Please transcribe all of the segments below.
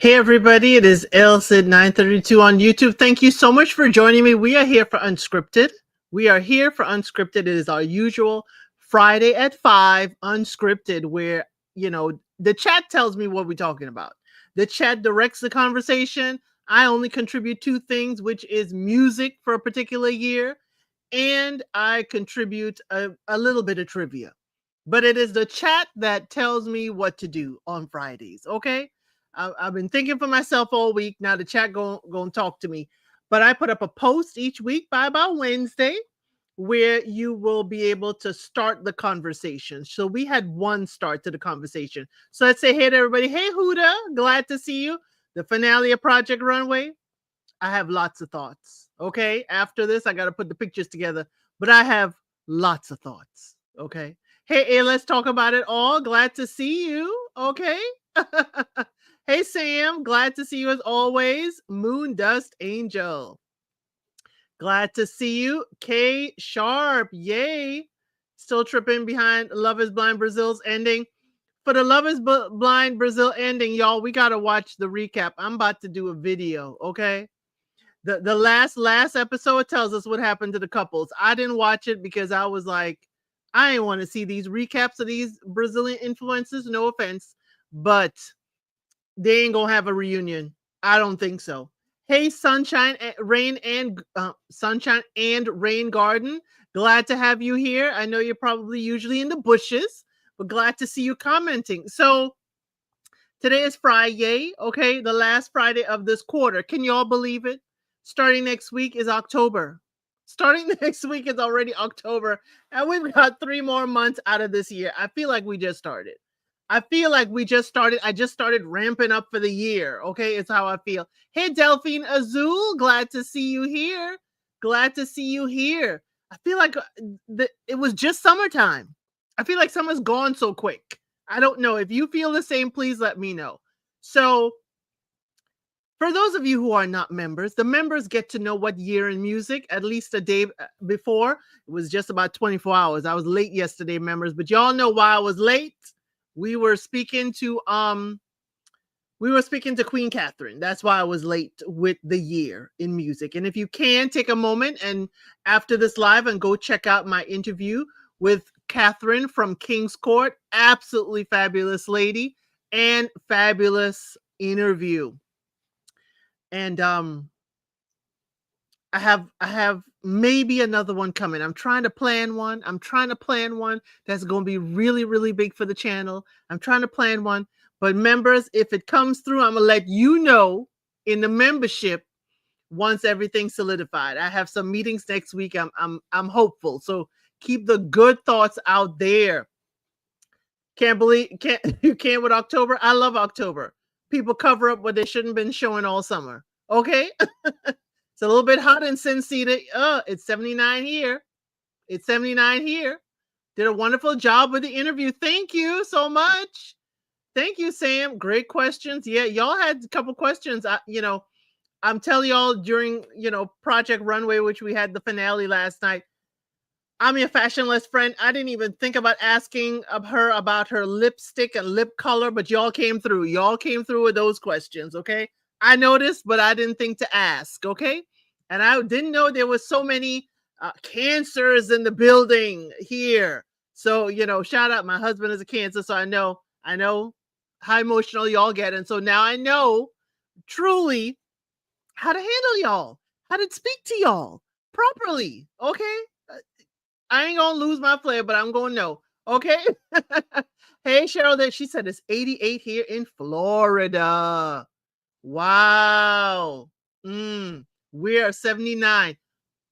Hey everybody, it is ElCid 932 on YouTube. Thank you so much for joining me. We are here for Unscripted. It is our usual Friday at 5 Unscripted, where, the chat tells me what we're talking about. The chat directs the conversation. I only contribute two things, which is music for a particular year, and I contribute a little bit of trivia. But it is the chat that tells me what to do on Fridays, okay? I've been thinking for myself all week. Now the chat going to talk to me. But I put up a post each week by about Wednesday where you will be able to start the conversation. So we had one start to the conversation. So let's say hey to everybody. Hey, Huda, glad to see you. The finale of Project Runway. I have lots of thoughts. Okay. After this, I got to put the pictures together, but I have lots of thoughts. Okay. Hey, let's talk about it all. Glad to see you. Okay. Hey, Sam. Glad to see you as always. Moon Dust Angel. Glad to see you. K Sharp. Yay. Still tripping behind Love is Blind Brazil's ending. For the Love is Blind Brazil ending, y'all, we got to watch the recap. I'm about to do a video. Okay. The last episode tells us what happened to the couples. I didn't watch it because I was like, I didn't want to see these recaps of these Brazilian influencers. No offense, but they ain't gonna have a reunion. I don't think so. Hey, Sunshine, Rain, and Sunshine and Rain Garden. Glad to have you here. I know you're probably usually in the bushes, but glad to see you commenting. So today is Friday, okay? The last Friday of this quarter. Can you all believe it? Starting next week is October. Starting next week is already October, and we've got 3 more months out of this year. I feel like we just started. I just started ramping up for the year. Okay, it's how I feel. Hey, Delphine Azul, glad to see you here. Glad to see you here. I feel like it was just summertime. I feel like summer's gone so quick. I don't know. If you feel the same, please let me know. So, for those of you who are not members, the members get to know what year in music at least a day before. It was just about 24 hours. I was late yesterday, members, but y'all know why I was late. We were speaking to Queen Catherine. That's why I was late with the year in music. And if you can take a moment and after this live and go check out my interview with Catherine from King's Court, absolutely fabulous lady and fabulous interview. And I have maybe another one coming. I'm trying to plan one. That's going to be really, really big for the channel. I'm trying to plan one. But members, if it comes through, I'm going to let you know in the membership once everything's solidified. I have some meetings next week. I'm hopeful. So keep the good thoughts out there. You can't with October. I love October. People cover up what they shouldn't have been showing all summer. Okay. It's a little bit hot in Sin City. It's 79 here. It's 79 here. Did a wonderful job with the interview. Thank you so much. Thank you, Sam. Great questions. Yeah, y'all had a couple questions. I'm telling y'all during, Project Runway, which we had the finale last night. I'm your fashionless friend. I didn't even think about asking of her about her lipstick and lip color, but y'all came through. Y'all came through with those questions, okay? I noticed, but I didn't think to ask, okay? And I didn't know there was so many cancers in the building here. So, shout out. My husband is a Cancer, so I know how emotional y'all get. And so now I know truly how to handle y'all, how to speak to y'all properly, okay? I ain't gonna lose my flair, but I'm gonna know. Okay. Hey, Cheryl, she said it's 88 here in Florida. Wow. We are 79.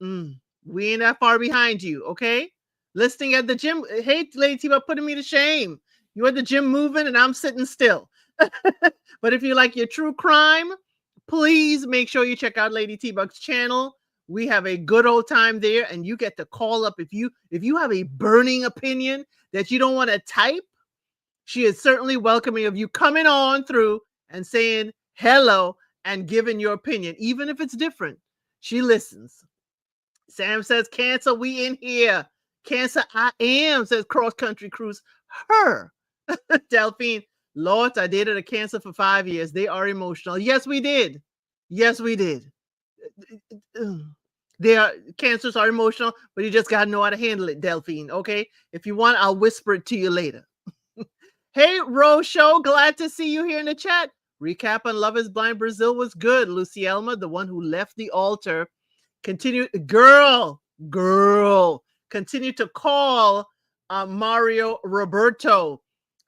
We ain't that far behind you. Okay. Listening at the gym. Hey, Lady T, putting me to shame. You're at the gym moving and I'm sitting still. But if you like your true crime, please make sure you check out Lady T-Bug's channel. We have a good old time there, and you get to call up if you have a burning opinion that you don't want to type. She is certainly welcoming of you coming on through and saying hello and giving your opinion, even if it's different. She listens. Sam says, Cancer, we in here. Cancer, I am, says Cross Country Cruise. Her. Delphine, Lord, I dated a Cancer for 5 years. They are emotional. Yes, we did. Yes, we did. Cancers are emotional, but you just got to know how to handle it, Delphine. Okay. If you want, I'll whisper it to you later. Hey, Rose Show, glad to see you here in the chat. Recap on Love is Blind Brazil was good. Lucy Elma, the one who left the altar, continue to call Mario Roberto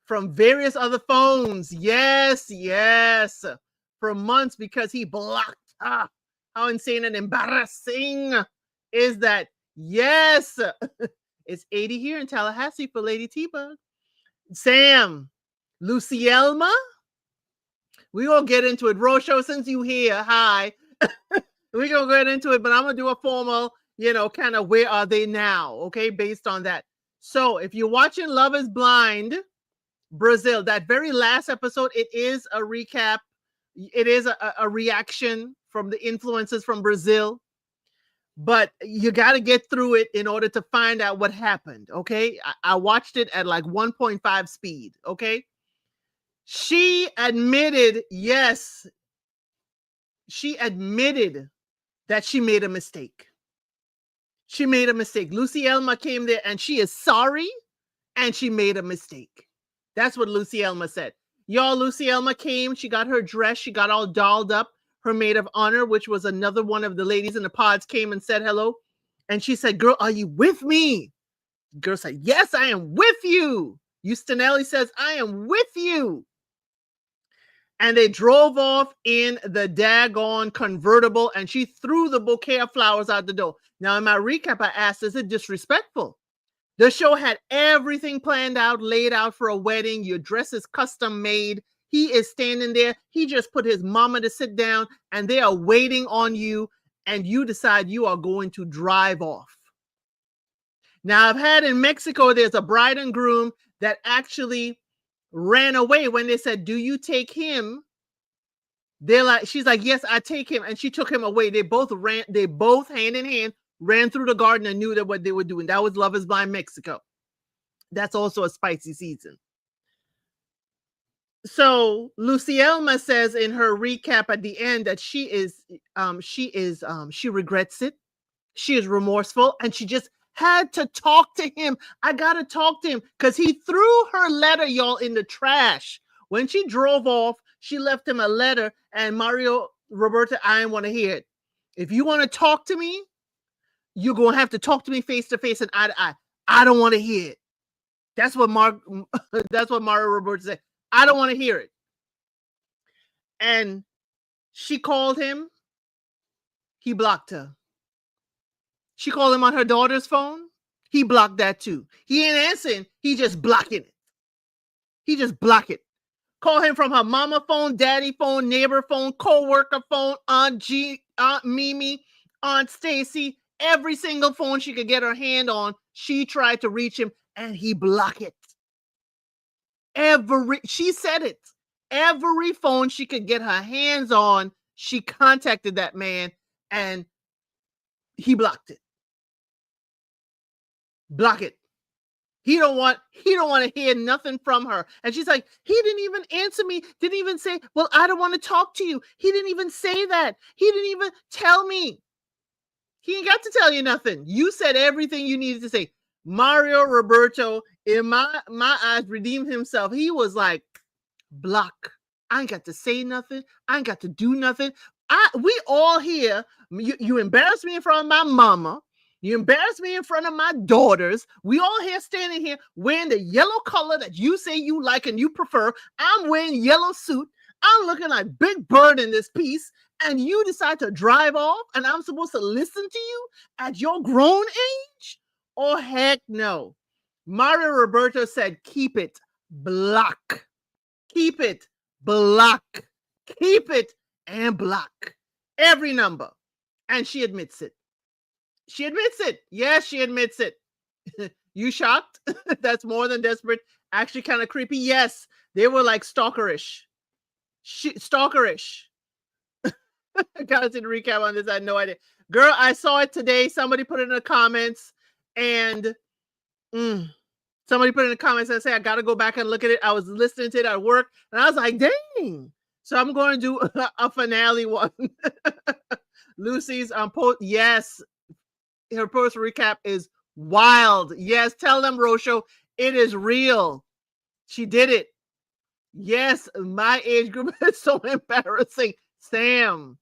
from various other phones. Yes, for months because he blocked. How insane and embarrassing is that? Yes, it's 80 here in Tallahassee for Lady T-Bug. Sam, Lucy Elma, we gonna get into it. Rosho, since you here, hi. We're gonna get into it, but I'm gonna do a formal, kind of where are they now, okay, based on that. So if you're watching Love is Blind Brazil, that very last episode, it is a recap. It is a reaction from the influences from Brazil. But you got to get through it in order to find out what happened, okay? I watched it at like 1.5 speed, okay? She admitted, yes, that she made a mistake. She made a mistake. Lucy Elma came there and she is sorry and she made a mistake. That's what Lucy Elma said. Y'all, Lucy Elma came, she got her dress, she got all dolled up. Her maid of honor, which was another one of the ladies in the pods, came and said hello. And she said, girl, are you with me? The girl said, yes, I am with you. Ustinelli says, I am with you. And they drove off in the daggone convertible and she threw the bouquet of flowers out the door. Now, in my recap, I asked, is it disrespectful? The show had everything planned out, laid out for a wedding. Your dress is custom made. He is standing there. He just put his mama to sit down and they are waiting on you and you decide you are going to drive off. Now, I've had in Mexico, there's a bride and groom that actually ran away when they said, do you take him? She's like, yes, I take him. And she took him away. They both hand in hand ran through the garden and knew that what they were doing. That was Love is Blind Mexico. That's also a spicy season. So Lucy Elma says in her recap at the end that she regrets it. She is remorseful and she just had to talk to him. I got to talk to him because he threw her letter, y'all, in the trash. When she drove off, she left him a letter and Mario Roberta, I didn't want to hear it. If you want to talk to me, you're going to have to talk to me face to face and eye to eye. I don't want to hear it. That's what Mario Roberta said. I don't want to hear it. And she called him. He blocked her. She called him on her daughter's phone. He blocked that too. He ain't answering. He just blocking it. He just block it. Call him from her mama phone, daddy phone, neighbor phone, co-worker phone, Aunt Mimi, Aunt Stacy, every single phone she could get her hand on. She tried to reach him and he blocked it. She said it. Every phone she could get her hands on, she contacted that man and he blocked it. Block it. He don't want to hear nothing from her. And she's like, he didn't even answer me. Didn't even say, well, I don't want to talk to you. He didn't even say that. He didn't even tell me. He ain't got to tell you nothing. You said everything you needed to say. Mario Roberto, in my eyes, redeemed himself. He was like, block. I ain't got to say nothing. I ain't got to do nothing. We all here. You embarrassed me in front of my mama. You embarrassed me in front of my daughters. We all here standing here wearing the yellow color that you say you like and you prefer. I'm wearing yellow suit. I'm looking like Big Bird in this piece. And you decide to drive off and I'm supposed to listen to you at your grown age? Oh, heck no. Mario Roberto said, keep it. block. Keep it, block. Keep it, and block. Every number. And she admits it. She admits it. Yes, she admits it. You shocked? That's more than desperate. Actually kind of creepy. Yes, they were like stalkerish. Stalkerish. I gotta see the recap on this. I had no idea. Girl, I saw it today. Somebody put it in the comments, and somebody put it in the comments and say, I gotta go back and look at it. I was listening to it at work, and I was like, dang. So I'm going to do a finale one. Lucy's post. Yes, her post recap is wild. Yes, tell them, Rosho, it is real. She did it. Yes, my age group is so embarrassing. Sam,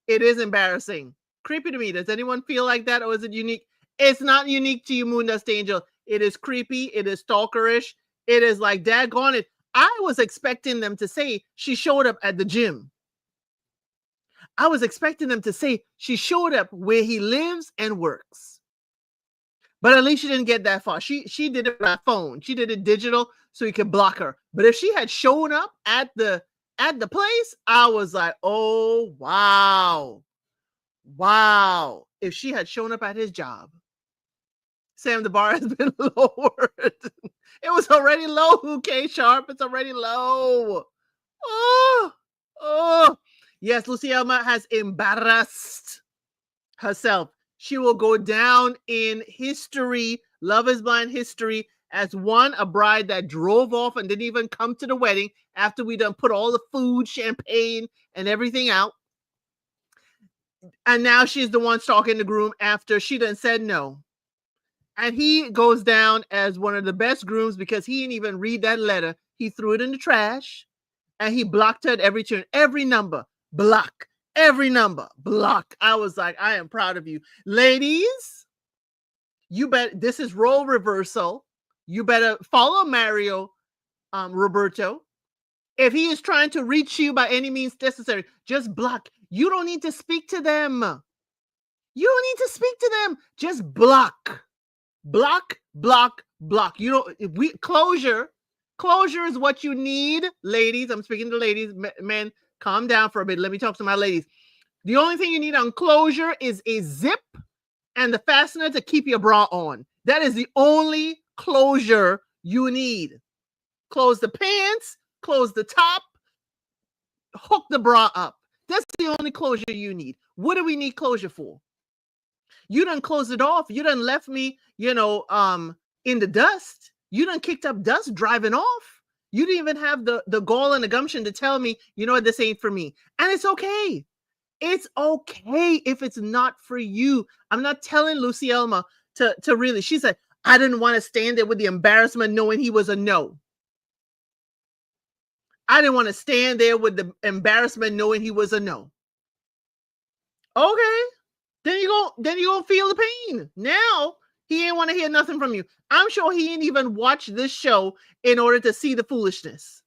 it is embarrassing. Creepy to me. Does anyone feel like that, or is it unique? It's not unique to you, Moondust Angel. It is creepy. It is stalkerish. It is like, daggone it. I was expecting them to say she showed up at the gym. I was expecting them to say she showed up where he lives and works. But at least she didn't get that far. She did it by phone. She did it digital so you could block her. But if she had shown up at the place, I was like, oh, wow. Wow. If she had shown up at his job. Sam, the bar has been lowered. It was already low, K Sharp. It's already low. Oh. Yes, Lucy Elma has embarrassed herself. She will go down in history, Love is Blind history, as a bride that drove off and didn't even come to the wedding after we done put all the food, champagne, and everything out. And now she's the one stalking the groom after she done said no. And he goes down as one of the best grooms because he didn't even read that letter. He threw it in the trash and he blocked her at every turn, every number, block, every number, block. I was like, I am proud of you. Ladies, you bet this is role reversal. You better follow Mario Roberto. If he is trying to reach you by any means necessary, just block. You don't need to speak to them. You don't need to speak to them. Just block. Block, block, block. You don't closure is what you need, ladies. I'm speaking to ladies. Men, calm down for a bit. Let me talk to my ladies. The only thing you need on closure is a zip and the fastener to keep your bra on. That is the only closure you need. Close the pants, close the top, hook the bra up. That's the only closure you need. What do we need closure for? You done closed it off. You done left me, in the dust. You done kicked up dust driving off. You didn't even have the gall and the gumption to tell me, you know what, this ain't for me. And it's okay. It's okay if it's not for you. I'm not telling Lucy Elma to really. She said, I didn't want to stand there with the embarrassment knowing he was a no. I didn't want to stand there with the embarrassment knowing he was a no. Okay. Then you gonna feel the pain. Now he ain't want to hear nothing from you. I'm sure he ain't even watched this show in order to see the foolishness.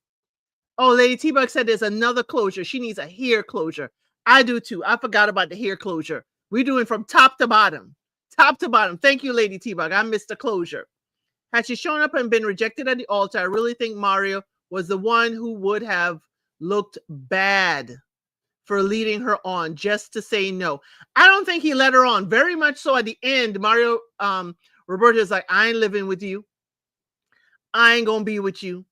Oh, Lady T-Bug said there's another closure. She needs a hair closure. I do too. I forgot about the hair closure. We're doing from top to bottom. Top to bottom. Thank you, Lady T-Bug. I missed the closure. Had she shown up and been rejected at the altar, I really think Mario was the one who would have looked bad for leading her on just to say no. I don't think he led her on. Very much so at the end, Mario Roberto is like, I ain't living with you. I ain't gonna be with you.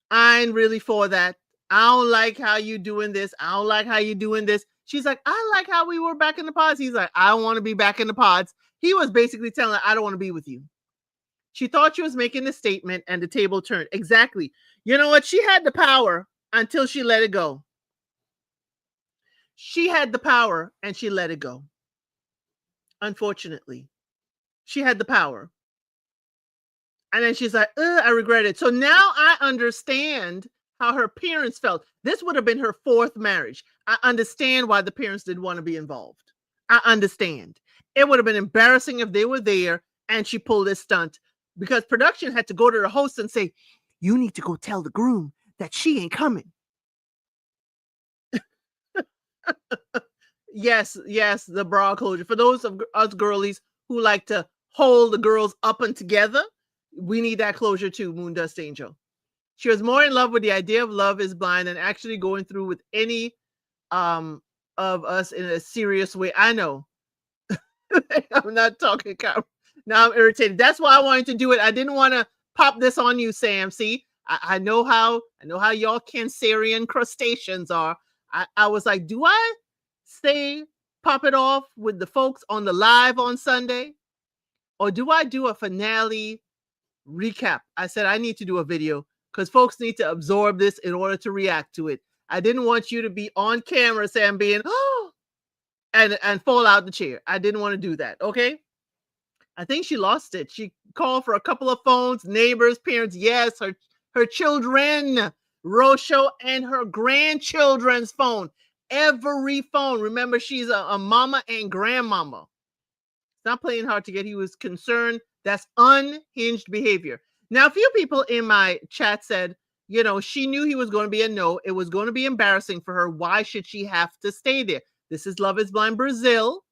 I ain't really for that. I don't like how you doing this. I don't like how you doing this. She's like, I like how we were back in the pods. He's like, I don't want to be back in the pods. He was basically telling her, I don't want to be with you. She thought she was making a statement and the table turned. Exactly. You know what? She had the power until she let it go. She had the power and she let it go. Unfortunately, she had the power. And then she's like, I regret it. So now I understand how her parents felt. This would have been her fourth marriage. I understand why the parents didn't want to be involved. I understand. It would have been embarrassing if they were there and she pulled this stunt because production had to go to the host and say, you need to go tell the groom that she ain't coming. Yes, the bra closure. For those of us girlies who like to hold the girls up and together, we need that closure too, Moondust Angel. She was more in love with the idea of Love is Blind than actually going through with any of us in a serious way. I know. I'm not talking. Now I'm irritated. That's why I wanted to do it. I didn't want to pop this on you, Sam. See, I know how y'all Cancerian crustaceans are. I was like, do I say pop it off with the folks on the live on Sunday, or do I do a finale recap? I said I need to do a video because folks need to absorb this in order to react to it. I didn't want you to be on camera, Sam, being and fall out the chair. I didn't want to do that. Okay. I think she lost it. She called for a couple of phones, neighbors, parents. Yes, her children, Rosho, and her grandchildren's phone. Every phone. Remember, she's a mama and grandmama. It's not playing hard to get. He was concerned. That's unhinged behavior. Now, a few people in my chat said, you know, she knew he was going to be a no. It was going to be embarrassing for her. Why should she have to stay there? This is Love is Blind Brazil,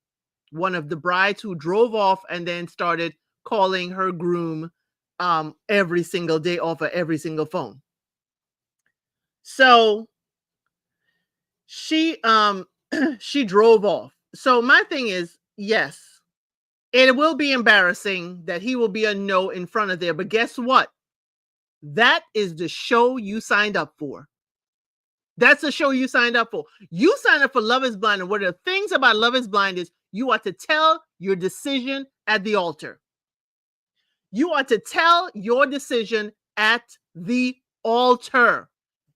one of the brides who drove off and then started calling her groom every single day off of every single phone. So she she drove off. So my thing is, yes, it will be embarrassing that he will be a no in front of there. But guess what? That is the show you signed up for. That's the show you signed up for. You signed up for Love is Blind. And one of the things about Love is Blind is you are to tell your decision at the altar. You are to tell your decision at the altar.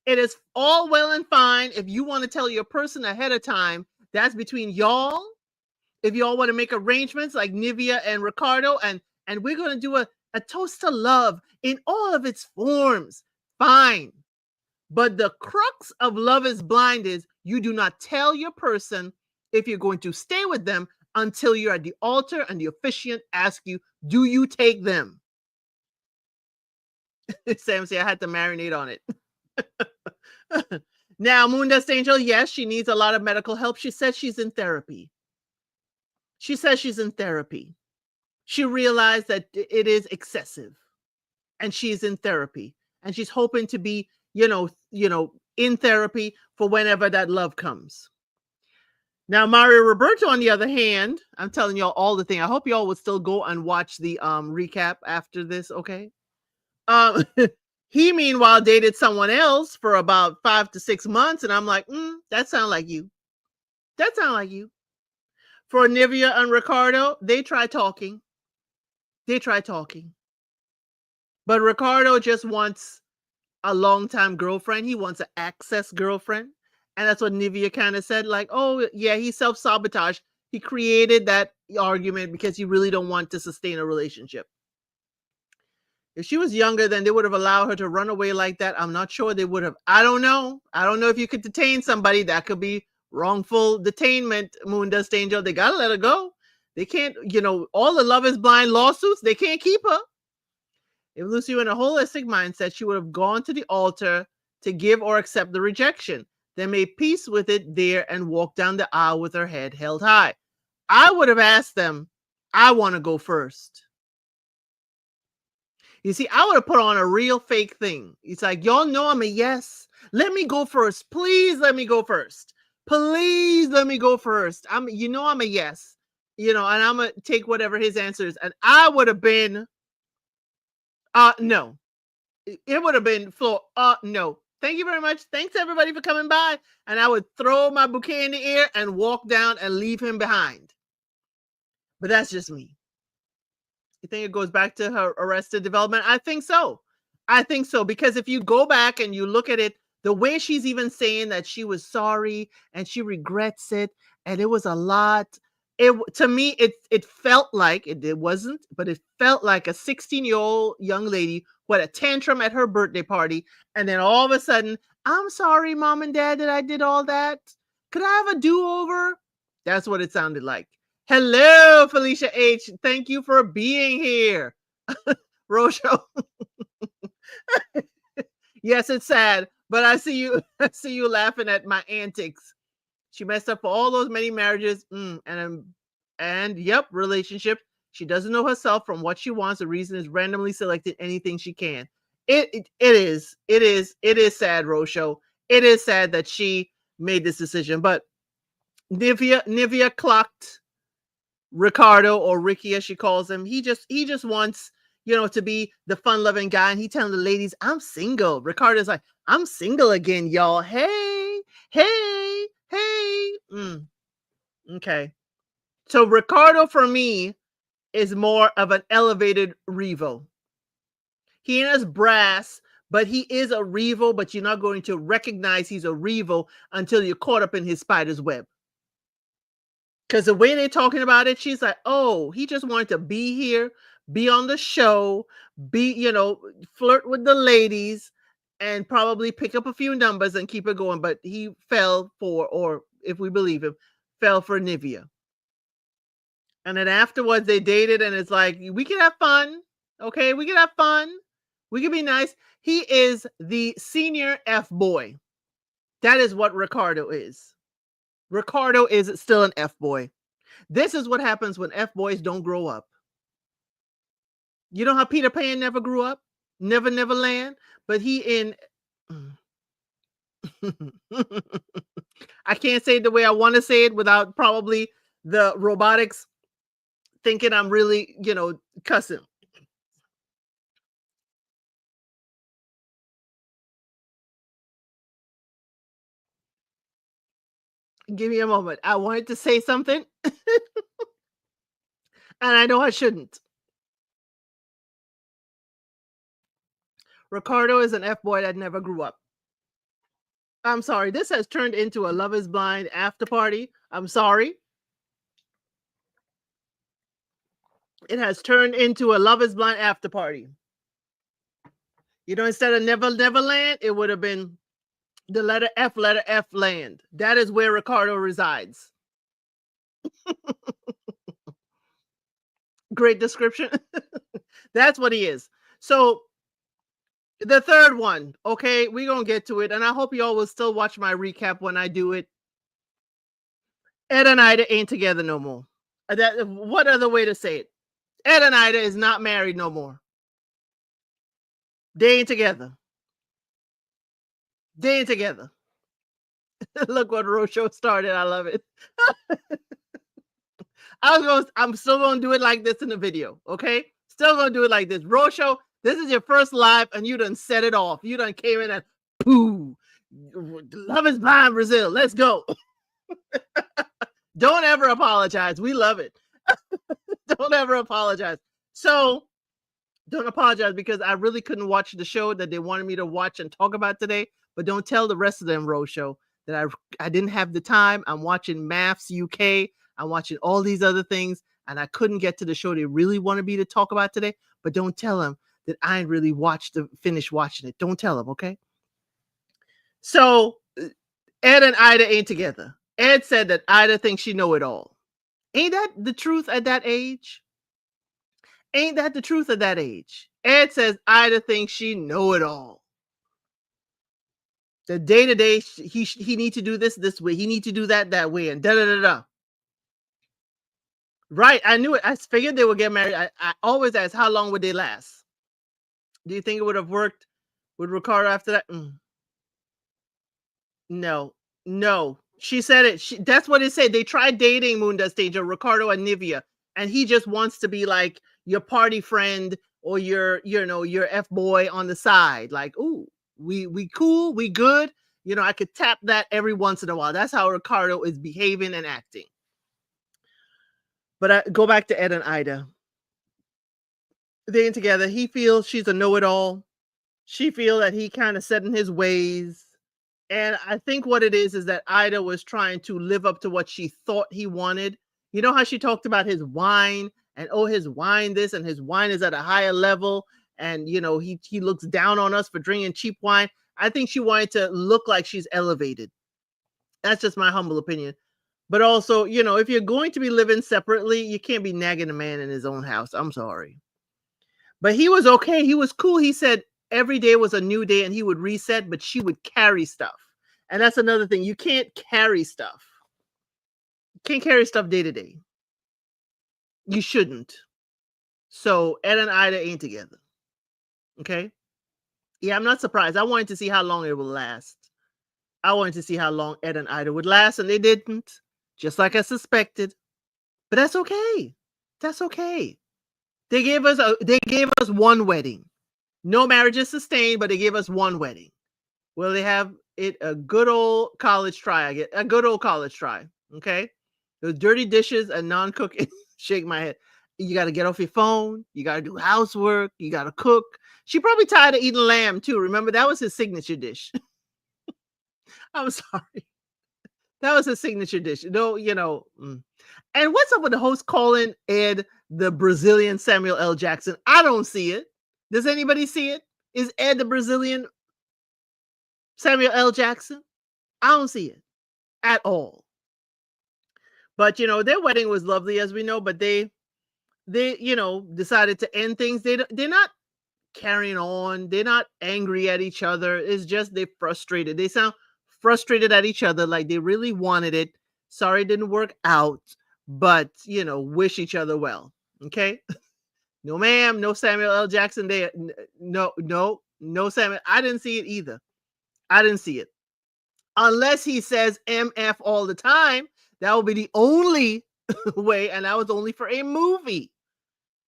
It is all well and fine if you want to tell your person ahead of time. That's between y'all. If y'all want to make arrangements like Nivea and Ricardo, and we're going to do a toast to love in all of its forms, fine. But the crux of Love is Blind is you do not tell your person if you're going to stay with them until you're at the altar and the officiant asks you, do you take them? Sam said, I had to marinate on it. Now, Moondust Angel, yes, she needs a lot of medical help. She said she's in therapy. She says she's in therapy. She realized that it is excessive and she's in therapy and she's hoping to be, you know, in therapy for whenever that love comes. Now, Mario Roberto, on the other hand, I'm telling y'all all the thing. I hope y'all will still go and watch the recap after this, okay? He, meanwhile, dated someone else for about 5 to 6 months, and I'm like, that sounds like you. That sounds like you. For Nivea and Ricardo, they try talking. But Ricardo just wants a longtime girlfriend. He wants an access girlfriend. And that's what Nivea kind of said, like, oh, yeah, he self-sabotaged. He created that argument because he really don't want to sustain a relationship. If she was younger, then they would have allowed her to run away like that. I'm not sure they would have. I don't know. I don't know if you could detain somebody. That could be wrongful detainment, Moondust Angel. They got to let her go. They can't, you know, all the Love is Blind lawsuits, they can't keep her. If Lucy were in a holistic mindset, she would have gone to the altar to give or accept the rejection, then made peace with it there and walked down the aisle with her head held high. I would have asked them, I want to go first. You see, I would have put on a real fake thing. It's like, y'all know I'm a yes. Let me go first. Please let me go first. Please let me go first. I'm a yes. You know, and I'm going to take whatever his answer is. And I would have been, no. It would have been floor, no. Thank you very much. Thanks everybody for coming by. And I would throw my bouquet in the air and walk down and leave him behind. But that's just me. You think it goes back to her Arrested Development? I think so. Because if you go back and you look at it, the way she's even saying that she was sorry and she regrets it, and it was a lot. To me, it felt like, it wasn't, but it felt like a 16-year-old young lady who had a tantrum at her birthday party, and then all of a sudden, I'm sorry, Mom and Dad, that I did all that. Could I have a do-over? That's what it sounded like. Hello, Felicia H. Thank you for being here. Rosho. Yes, it's sad, but I see you laughing at my antics. She messed up for all those many marriages and yep, relationship. She doesn't know herself from what she wants. The reason is randomly selected anything she can. It is sad, Rosho. It is sad that she made this decision, but Nivea clocked Ricardo, or Ricky as she calls him. He just wants, to be the fun-loving guy, and he telling the ladies, I'm single. Ricardo's like, I'm single again, y'all. Hey, hey, hey. Okay. So Ricardo for me is more of an elevated Revo. He ain't as brass, but he is a Revo, but you're not going to recognize he's a Revo until you're caught up in his spider's web. Because the way they're talking about it, she's like, oh, he just wanted to be here, be on the show, flirt with the ladies, and probably pick up a few numbers and keep it going. But he fell for, or if we believe him, fell for Nivea. And then afterwards they dated, and it's like, we can have fun. Okay, we can have fun. We can be nice. He is the senior F boy. That is what Ricardo is. Ricardo is still an F boy. This is what happens when F boys don't grow up. You know how Peter Pan never grew up? Never Land? But he in I can't say it the way I want to say it without probably the robotics thinking I'm really, cussing. Give me a moment. I wanted to say something and I know I shouldn't. Ricardo is an F boy that never grew up. I'm sorry. This has turned into a Love is Blind after party. I'm sorry. It has turned into a Love is Blind after party. Instead of Never Land, it would have been the letter F land. That is where Ricardo resides. Great description. That's what he is. So the third one, okay, we're going to get to it. And I hope you all will still watch my recap when I do it. Ed and Ida ain't together no more. What other way to say it? Ed and Ida is not married no more. They ain't together. They ain't together. Look what Rosho started. I love it. I'm still going to do it like this in the video. Okay. Still going to do it like this. Rosho, this is your first live and you done set it off. You done came in and poo. Love is Blind Brazil. Let's go. Don't ever apologize. We love it. Don't ever apologize. So don't apologize because I really couldn't watch the show that they wanted me to watch and talk about today. But don't tell the rest of them, Rosho, that I didn't have the time. I'm watching Maths UK. I'm watching all these other things, and I couldn't get to the show they really wanted me to talk about today. But don't tell them that I ain't really finished watching it. Don't tell them, okay? So Ed and Ida ain't together. Ed said that Ida thinks she know it all. Ain't that the truth at that age? Ain't that the truth at that age? Ed says Ida thinks she know it all. The day-to-day, he need to do this way. He need to do that way, and da-da-da-da. Right, I knew it. I figured they would get married. I always ask, how long would they last? Do you think it would have worked with Ricardo after that? No. She said it. That's what it said. They tried dating Munda Stanger, Ricardo and Nivea, and he just wants to be like your party friend or your F boy on the side. Like, ooh, we cool, we good. I could tap that every once in a while. That's how Ricardo is behaving and acting. But I go back to Ed and Ida. They ain't together. He feels she's a know-it-all. She feels that he kind of set in his ways. And I think what it is that Ida was trying to live up to what she thought he wanted. You know how she talked about his wine and his wine this and his wine is at a higher level. And, he looks down on us for drinking cheap wine. I think she wanted to look like she's elevated. That's just my humble opinion. But also, if you're going to be living separately, you can't be nagging a man in his own house. I'm sorry. But he was okay. He was cool. He said every day was a new day and he would reset, but she would carry stuff. And that's another thing. You can't carry stuff. You can't carry stuff day to day. You shouldn't. So Ed and Ida ain't together. Okay? Yeah, I'm not surprised. I wanted to see how long it would last. I wanted to see how long Ed and Ida would last, and they didn't, just like I suspected. But that's okay. That's okay. They gave us one wedding. No marriages sustained, but they gave us one wedding. Well, they have it a good old college try. I get a good old college try. Okay, those dirty dishes and non-cooking. Shake my head. You got to get off your phone. You got to do housework. You got to cook. She probably tired of eating lamb too. Remember that was his signature dish. I'm sorry, that was his signature dish. No, And what's up with the host calling Ed the Brazilian Samuel L. Jackson? I don't see it. Does anybody see it? Is Ed the Brazilian Samuel L. Jackson? I don't see it at all. But their wedding was lovely, as we know. But they decided to end things. They're not carrying on. They're not angry at each other. It's just they're frustrated. They sound frustrated at each other, like they really wanted it. Sorry it didn't work out, but wish each other well. Okay. No, ma'am. No Samuel L. Jackson there. No Samuel. I didn't see it either. I didn't see it. Unless he says MF all the time. That would be the only way. And that was only for a movie.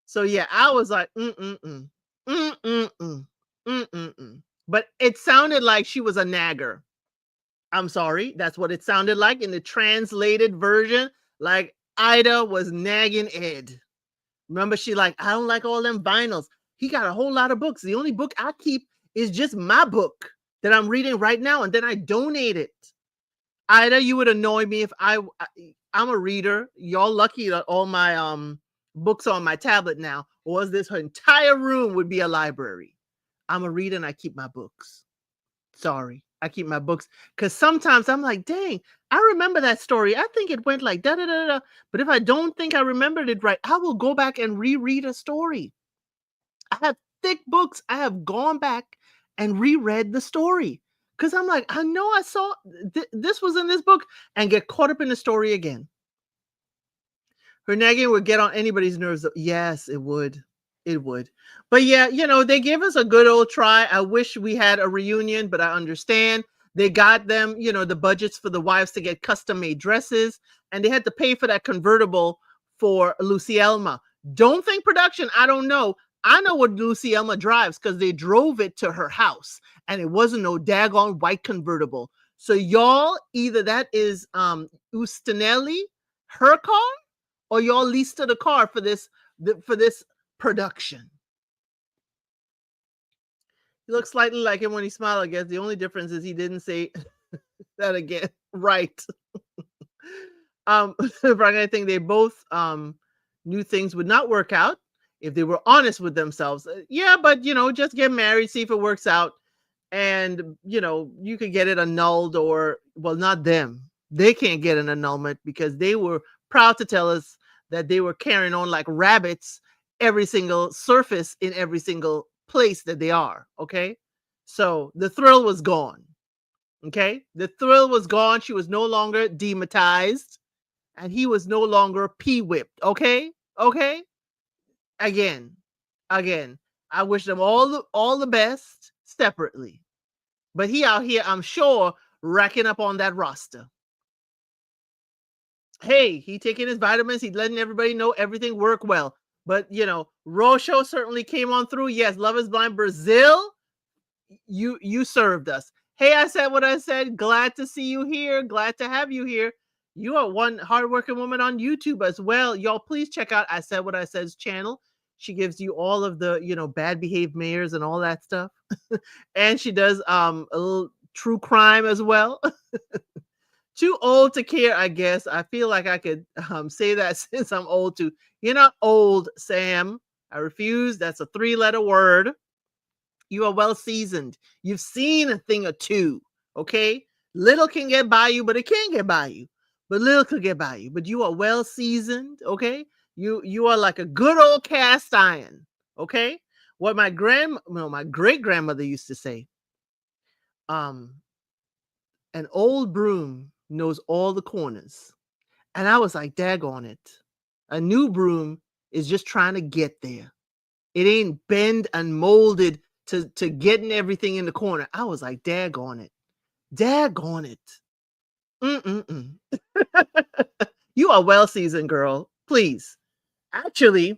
So yeah, I was like, mm-mm-mm. Mm-mm-mm. Mm-mm-mm. But it sounded like she was a nagger. I'm sorry. That's what it sounded like in the translated version. Like Ida was nagging Ed. Remember, she like, I don't like all them vinyls. He got a whole lot of books. The only book I keep is just my book that I'm reading right now, and then I donate it. Ida, you would annoy me if I'm a reader. Y'all lucky that all my books are on my tablet now, or else this entire room would be a library. I'm a reader and I keep my books. Sorry, I keep my books because sometimes I'm like, dang, I remember that story. I think it went like da da da da. But if I don't think I remembered it right, I will go back and reread a story. I have thick books. I have gone back and reread the story because I'm like, I know I saw this was in this book, and get caught up in the story again. Her nagging would get on anybody's nerves. Yes, it would. It would. But yeah, they gave us a good old try. I wish we had a reunion, but I understand. They got them, the budgets for the wives to get custom made dresses, and they had to pay for that convertible for Lucielma. Don't think production. I don't know. I know what Lucielma drives because they drove it to her house, and it wasn't no daggone white convertible. So y'all, either that is Ustinelli, her car, or y'all leased the car for this production. He looks slightly like him when he smiled, I guess. The only difference is he didn't say that again. Right. Frank, I think they both knew things would not work out if they were honest with themselves. Yeah, but just get married, see if it works out. And you could get it annulled, or well, not them. They can't get an annulment because they were proud to tell us that they were carrying on like rabbits every single surface in every single place that they are. Okay. So the thrill was gone. Okay. The thrill was gone. She was no longer dematized, and he was no longer p-whipped. Okay. Okay. Again. I wish them all the best separately. But he out here, I'm sure, racking up on that roster. Hey, he taking his vitamins. He's letting everybody know everything worked well. But, Rocho certainly came on through. Yes, Love is Blind Brazil, you served us. Hey, I said what I said. Glad to see you here. Glad to have you here. You are one hardworking woman on YouTube as well. Y'all, please check out I Said What I Said's channel. She gives you all of the, bad behaved mayors and all that stuff. And she does a little true crime as well. Too old to care, I guess. I feel like I could say that since I'm old too. You're not old, Sam. I refuse. That's a 3-letter word. You are well seasoned. You've seen a thing or two. Okay. Little can get by you, but it can't get by you. But little could get by you. But you are well seasoned. Okay. You are like a good old cast iron. Okay. What my great grandmother used to say. An old broom knows all the corners. And I was like, daggone it. A new broom is just trying to get there. It ain't bend and molded to getting everything in the corner. I was like, daggone it. Daggone it. Mm-mm-mm. You are well seasoned, girl. Please. Actually,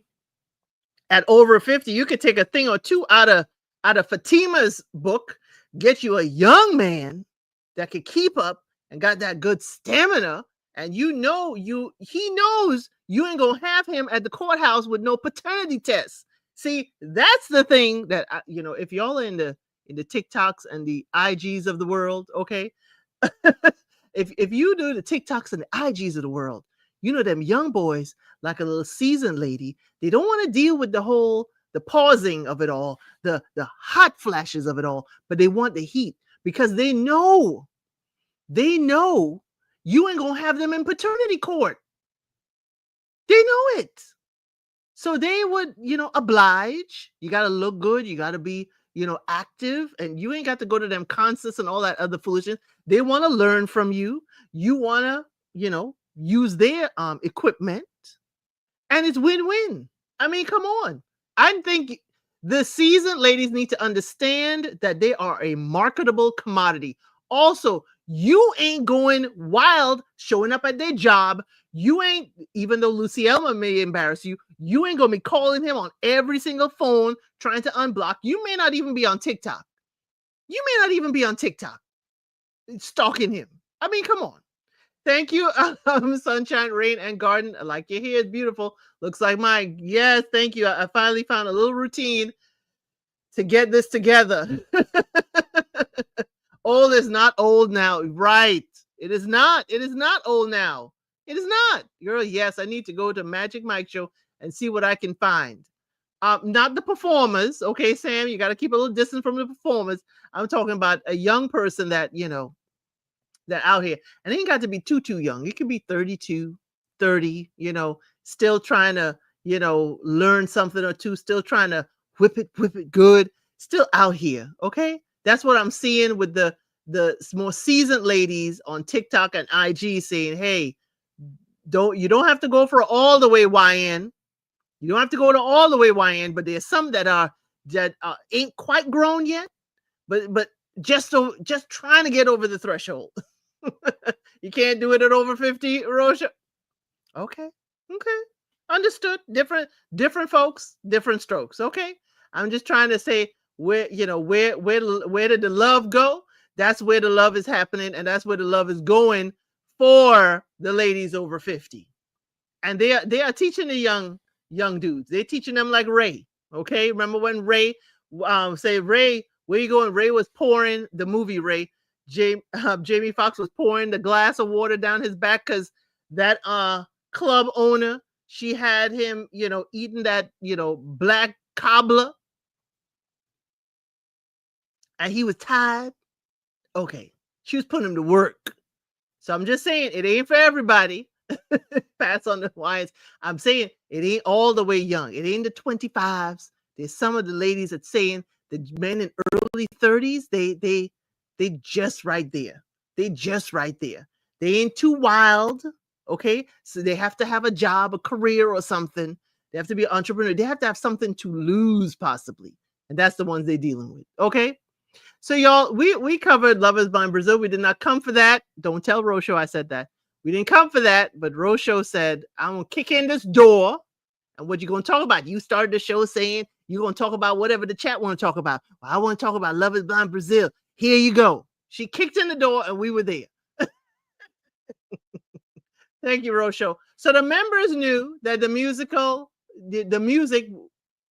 at over 50, you could take a thing or two out of Fatima's book, get you a young man that could keep up and got that good stamina. And he knows you ain't gonna have him at the courthouse with no paternity tests. See, that's the thing that if y'all are in the TikToks and the IGs of the world, okay, if you do the TikToks and the IGs of the world, them young boys like a little seasoned lady, they don't want to deal with the pausing of it all, the hot flashes of it all, but they want the heat because they know you ain't gonna have them in paternity court. They know it. So they would, oblige. You got to look good. You got to be, active, and you ain't got to go to them concerts and all that other foolishness. They want to learn from you. You want to, use their equipment, and it's win-win. I mean, come on. I think the seasoned ladies need to understand that they are a marketable commodity. Also, you ain't going wild showing up at their job. You ain't, even though Lucy Elma may embarrass you, you ain't going to be calling him on every single phone trying to unblock. You may not even be on TikTok. Stalking him. I mean, come on. Thank you, Sunshine, Rain, and Garden. I like your hair. It's beautiful. Looks like mine. Yes, thank you. I finally found a little routine to get this together. Old is not old now. Right. It is not. It is not old now. It is not. Girl, yes, I need to go to Magic Mike Show and see what I can find. Not the performers. Okay, Sam, you got to keep a little distance from the performers. I'm talking about a young person that, that out here. And it ain't got to be too young. It could be 32, 30, still trying to, learn something or two, still trying to whip it good, still out here. Okay. That's what I'm seeing with the more seasoned ladies on TikTok and IG saying, hey, you don't have to go for all the way YN. You don't have to go to all the way YN, but there's some that ain't quite grown yet, but just trying to get over the threshold. You can't do it at over 50, Rosha. Okay. Understood. Different folks, different strokes. Okay. I'm just trying to say where did the love go? That's where the love is happening, and that's where the love is going for the ladies over 50. And they are teaching the young dudes. They're teaching them like Ray. Okay. Remember when Ray say, Ray, where you going? Ray was pouring the movie Ray. Jamie Foxx was pouring the glass of water down his back because that club owner, she had him, eating that, black cobbler, and he was tired. Okay, she was putting him to work. So I'm just saying, it ain't for everybody. Pass on the wines. I'm saying it ain't all the way young. It ain't the 25s. There's some of the ladies that saying the men in early 30s, they just right there. They just right there. They ain't too wild. Okay. So they have to have a job, a career or something. They have to be an entrepreneur. They have to have something to lose possibly. And that's the ones they're dealing with. Okay. So y'all, we covered Love is Blind Brazil. We did not come for that. Don't tell Rosho I said that. We didn't come for that. But Rosho said, I'm going to kick in this door. And what you going to talk about? You started the show saying you're going to talk about whatever the chat want to talk about. Well, I want to talk about Love is Blind Brazil. Here you go. She kicked in the door and we were there. Thank you, Rosho. So the members knew that the music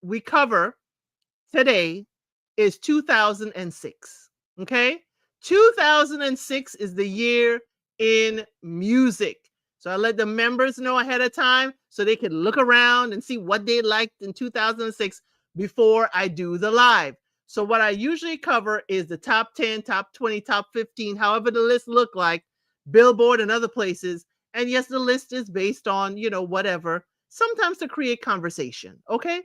we cover today is 2006. Okay. 2006 is the year in music. So I let the members know ahead of time so they could look around and see what they liked in 2006 before I do the live. So what I usually cover is the top 10, top 20, top 15, however the list look like, Billboard and other places. And yes, the list is based on, whatever, sometimes to create conversation. Okay.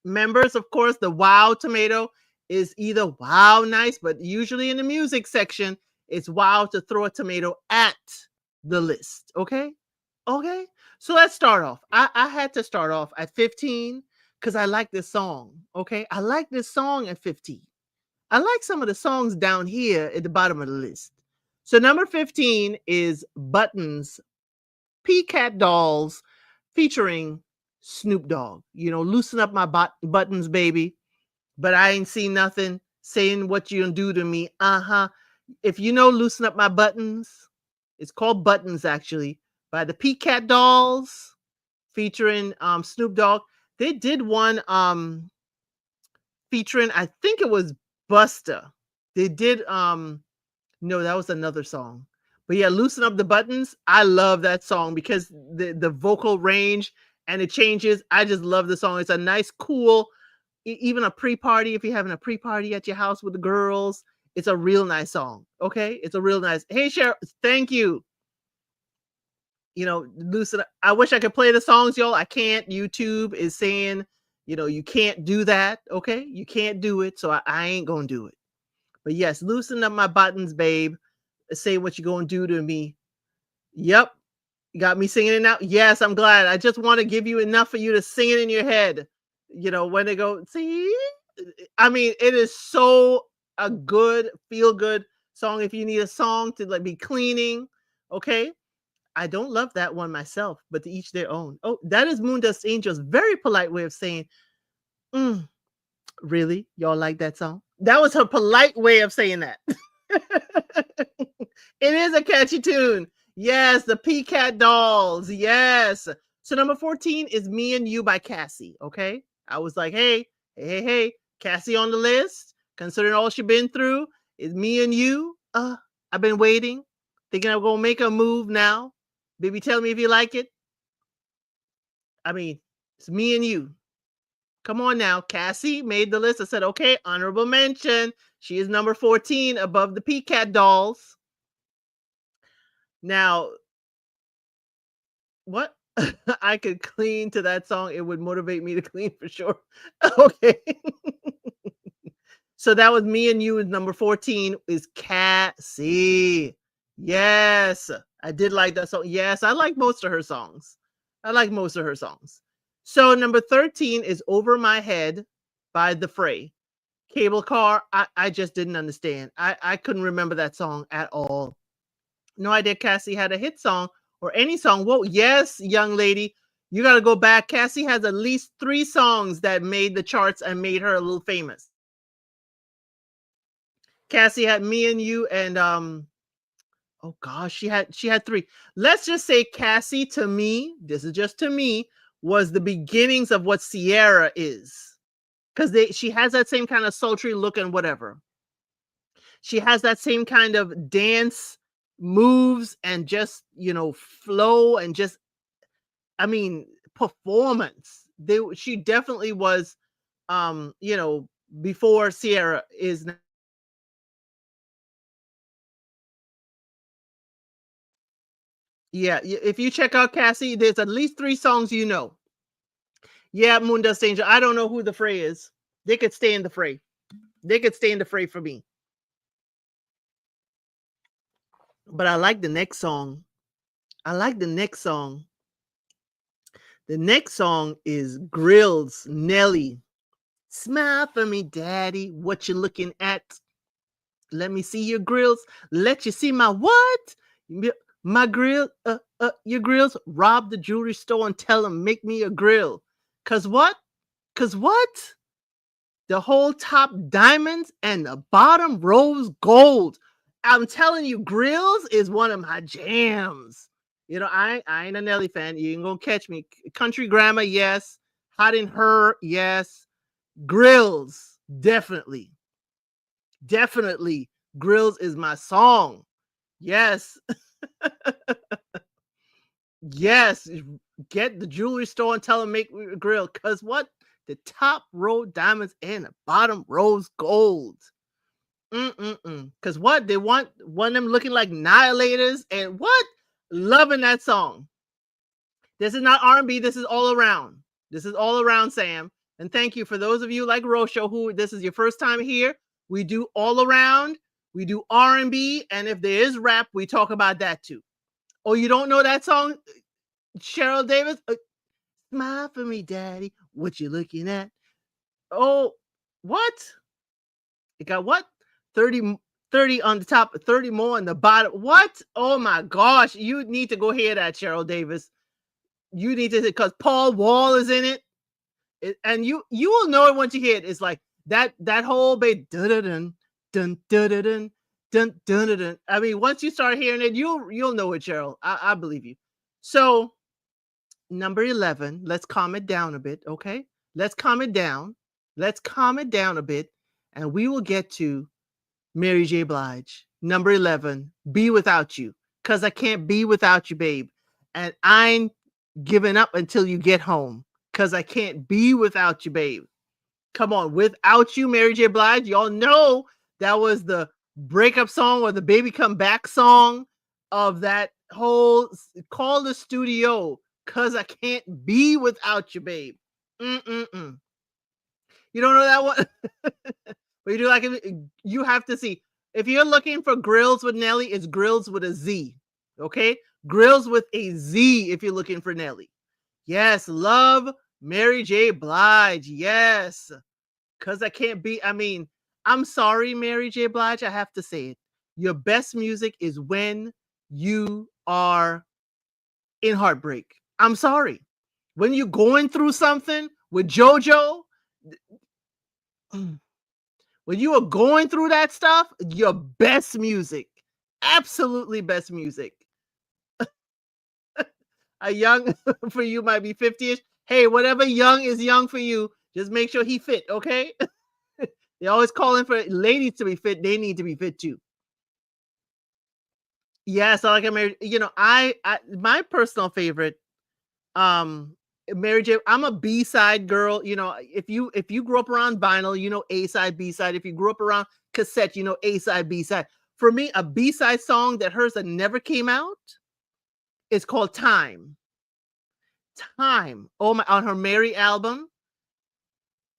Members, of course, the wow tomato is either wow nice, but usually in the music section, it's wow to throw a tomato at the list. Okay. So let's start off. I had to start off at 15 because I like this song. Okay. I like this song at 15. I like some of the songs down here at the bottom of the list. So number 15 is Buttons, P-Cat Dolls featuring Snoop Dogg. You know, loosen up my buttons, baby. But I ain't seen nothing saying what you gonna do to me. Uh-huh. If you know Loosen Up My Buttons, it's called Buttons actually, by the P-Cat Dolls featuring Snoop Dogg. They did one featuring, I think it was Busta. They did no, that was another song. But yeah, Loosen Up the Buttons. I love that song because the vocal range and it changes. I just love the song. It's a nice, cool, even a pre-party. If you're having a pre-party at your house with the girls, it's a real nice song. Okay, it's a real nice. Hey, Cheryl, thank you. You know, loosen up. I wish I could play the songs, y'all. I can't. YouTube is saying, you know, you can't do that. Okay, you can't do it, so I ain't gonna do it. But yes, loosen up my buttons, babe. Say what you gonna do to me. Yep, you got me singing it now. Yes, I'm glad. I just want to give you enough for you to sing it in your head. You know, when they go, see, I mean, it is so a good, feel good song. If you need a song to like be cleaning, okay. I don't love that one myself, but to each their own. Oh, that is Moondust Angel's very polite way of saying, really? Y'all like that song? That was her polite way of saying that. It is a catchy tune. Yes, the P-Cat Dolls. Yes. So number 14 is Me and You by Cassie. Okay. I was like, hey, Cassie on the list. Considering all she been through, is Me and You. I've been waiting, thinking I'm gonna make a move now. Baby, tell me if you like it. I mean, it's Me and You. Come on now. Cassie made the list. I said, okay, honorable mention. She is number 14 above the P-Cat Dolls. Now, what? I could clean to that song. It would motivate me to clean for sure. Okay. So that was Me and You is number 14 is Cassie. Yes. I did like that song. Yes, I like most of her songs. So number 13 is Over My Head by The Fray. Cable Car, I just didn't understand. I couldn't remember that song at all. No idea Cassie had a hit song or any song. Whoa, yes, young lady. You got to go back. Cassie has at least 3 songs that made the charts and made her a little famous. Cassie had Me and You and oh gosh, she had 3. Let's just say Cassie to me, this is just to me, was the beginnings of what Sierra is. Because she has that same kind of sultry look and whatever. She has that same kind of dance moves and just, you know, flow and just, I mean, performance. She definitely was, you know, before Sierra is now. Yeah, if you check out Cassie, there's at least 3 songs you know. Yeah, Moondust Angel. I don't know who The Fray is. They could stay in The Fray. They could stay in The Fray for me. But I like the next song. The next song is Grill's Nelly. Smile for me, daddy. What you looking at? Let me see your grills. Let you see my what? My grill, your grills. Rob the jewelry store and tell them make me a grill. Cause what? The whole top diamonds and the bottom rose gold. I'm telling you, grills is one of my jams. You know, I ain't a Nelly fan. You ain't gonna catch me. Country Grammar, yes. Hot in Her, yes. Grills, definitely. Definitely. Grills is my song. Yes. Yes. Get the jewelry store and tell them make me a grill. Cause what? The top row diamonds and the bottom rose gold. Cause what? They want one of them looking like annihilators and what? Loving that song. This is not R&B. This is all around. Sam. And thank you for those of you like Rosho who this is your first time here. We do all around. We do R&B. And if there is rap, we talk about that too. Oh, you don't know that song? Cheryl Davis? Smile for me, daddy. What you looking at? Oh, what? It got what? 30, 30 on the top, 30 more on the bottom. What? Oh my gosh. You need to go hear that, Cheryl Davis. You need to, because Paul Wall is in it. And you will know it once you hear it. It's like that whole bit. Dun dun dun dun dun dun dun dun. I mean, once you start hearing it, you'll know it, Cheryl. I believe you. So number 11, let's calm it down a bit, okay? Let's calm it down. Let's calm it down a bit, and we will get to Mary J. Blige. Number 11, Be Without You. Because I can't be without you, babe. And I ain't giving up until you get home. Because I can't be without you, babe. Come on, Without You, Mary J. Blige. Y'all know that was the breakup song or the baby come back song of that whole Call the Studio. Because I can't be without you, babe. Mm-mm-mm. You don't know that one? But you do like it. You have to see. If you're looking for Grills with Nelly, it's Grills with a Z. Okay? Grills with a Z if you're looking for Nelly. Yes, love Mary J. Blige. Yes. Because I can't be, I mean, I'm sorry, Mary J. Blige. I have to say it. Your best music is when you are in heartbreak. I'm sorry. When you're going through something with JoJo, when you are going through that stuff, your best music, absolutely best music. A young for you might be 50ish. Hey, whatever young is young for you, just make sure he fit, okay? They're always calling for ladies to be fit. They need to be fit too. Yes, I like a Mary. You know, I my personal favorite, Mary J. I'm a B-side girl. You know, if you grew up around vinyl, you know A-side, B-side. If you grew up around cassette, you know A-side, B-side. For me, a B-side song that hers that never came out is called Time. Time. Oh my, on her Mary album.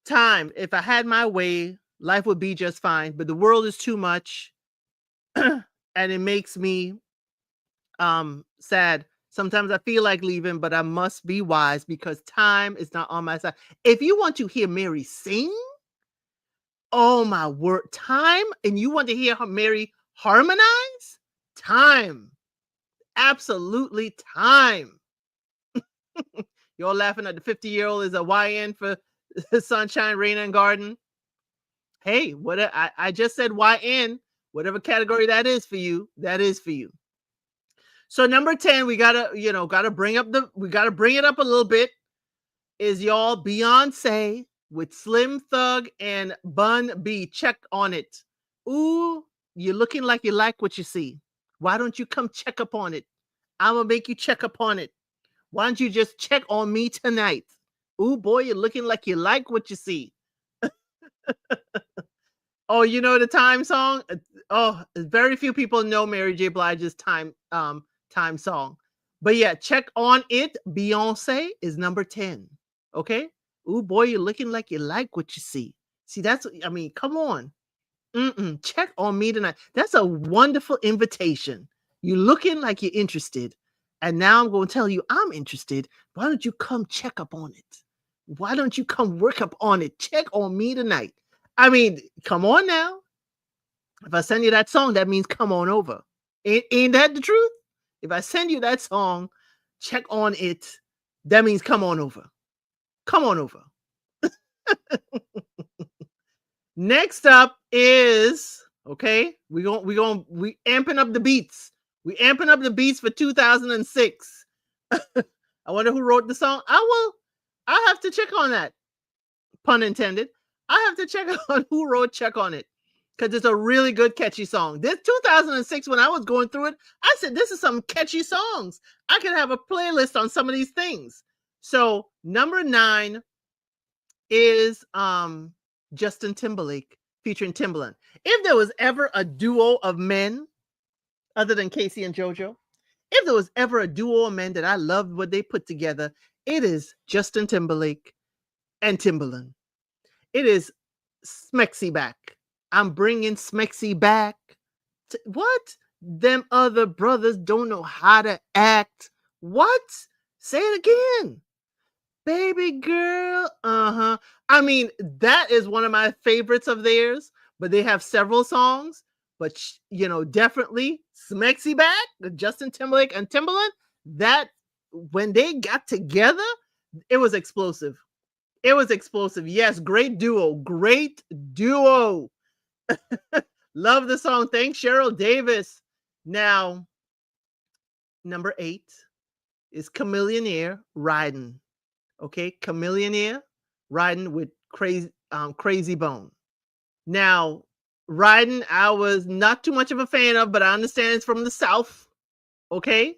Time. If I had my way, life would be just fine. But the world is too much. And it makes me sad. Sometimes I feel like leaving, but I must be wise because time is not on my side. If you want to hear Mary sing, oh my word, time, and you want to hear her Mary harmonize, time, absolutely time. You're laughing at the 50-year-old is a YN for Sunshine, Rain, and Garden. Hey, what I just said YN, whatever category that is for you, that is for you. So number 10, we gotta bring it up a little bit. Is y'all Beyonce with Slim Thug and Bun B. Check on it. Ooh, you're looking like you like what you see. Why don't you come check up on it? I'm gonna make you check up on it. Why don't you just check on me tonight? Ooh, boy, you're looking like you like what you see. Oh, you know the Time song? Oh, very few people know Mary J. Blige's Time song. But yeah, check on it. Beyonce is number 10. Okay? Ooh, boy, you're looking like you like what you see. See, I mean, come on. Check on me tonight. That's a wonderful invitation. You're looking like you're interested. And now I'm going to tell you I'm interested. Why don't you come check up on it? Why don't you come work up on it? Check on me tonight. I mean, come on now. If I send you that song, that means come on over. Ain't that the truth? If I send you that song, check on it, that means come on over. Come on over. Next up is, okay, we amping up the beats. We amping up the beats for 2006. I wonder who wrote the song. I have to check on that. Pun intended. I have to check on who wrote Check on It. Because it's a really good, catchy song. This 2006, when I was going through it, I said, this is some catchy songs. I could have a playlist on some of these things. So number 9 is Justin Timberlake featuring Timbaland. If there was ever a duo of men, other than Casey and JoJo, if there was ever a duo of men that I loved what they put together, it is Justin Timberlake and Timbaland. It is Smexy back. I'm bringing Smexy back. What? Them other brothers don't know how to act. What? Say it again. Baby girl. Uh-huh. I mean, that is one of my favorites of theirs, but they have several songs. But definitely Smexy Back, Justin Timberlake and Timbaland, that when they got together, it was explosive. It was explosive. Yes, great duo. Great duo. Love the song. Thanks, Cheryl Davis. Now, number 8 is Chameleonaire Riding. Okay, Chameleonaire Riding with Crazy Bone. Now, Riding, I was not too much of a fan of, but I understand it's from the South. Okay.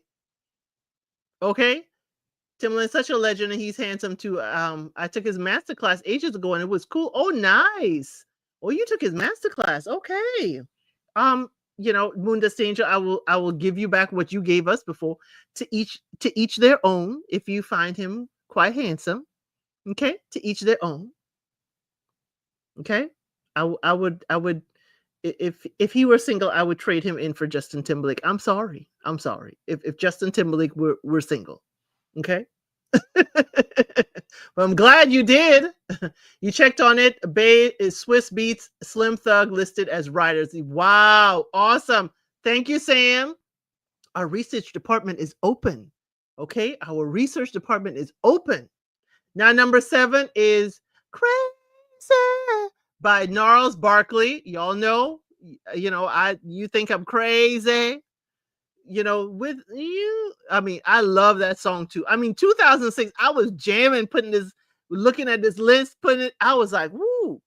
Timbaland's such a legend, and he's handsome too. I took his master class ages ago, and it was cool. Oh, nice. Oh, you took his master class. Okay. Moondust Angel, I will give you back what you gave us before. To each their own. If you find him quite handsome, okay. To each their own. Okay. I would if he were single, I would trade him in for Justin Timberlake. I'm sorry. If Justin Timberlake were single. Okay. Well, I'm glad you did. You checked on it. Bay is Swiss Beats, Slim Thug listed as writers. Wow. Awesome. Thank you, Sam. Our research department is open. Okay. Our research department is open. Now, number 7 is Crazy by Gnarls Barkley. Y'all know, you think I'm crazy. With you, I mean, I love that song too. I mean, 2006, I was jamming, looking at this list, I was like, woo,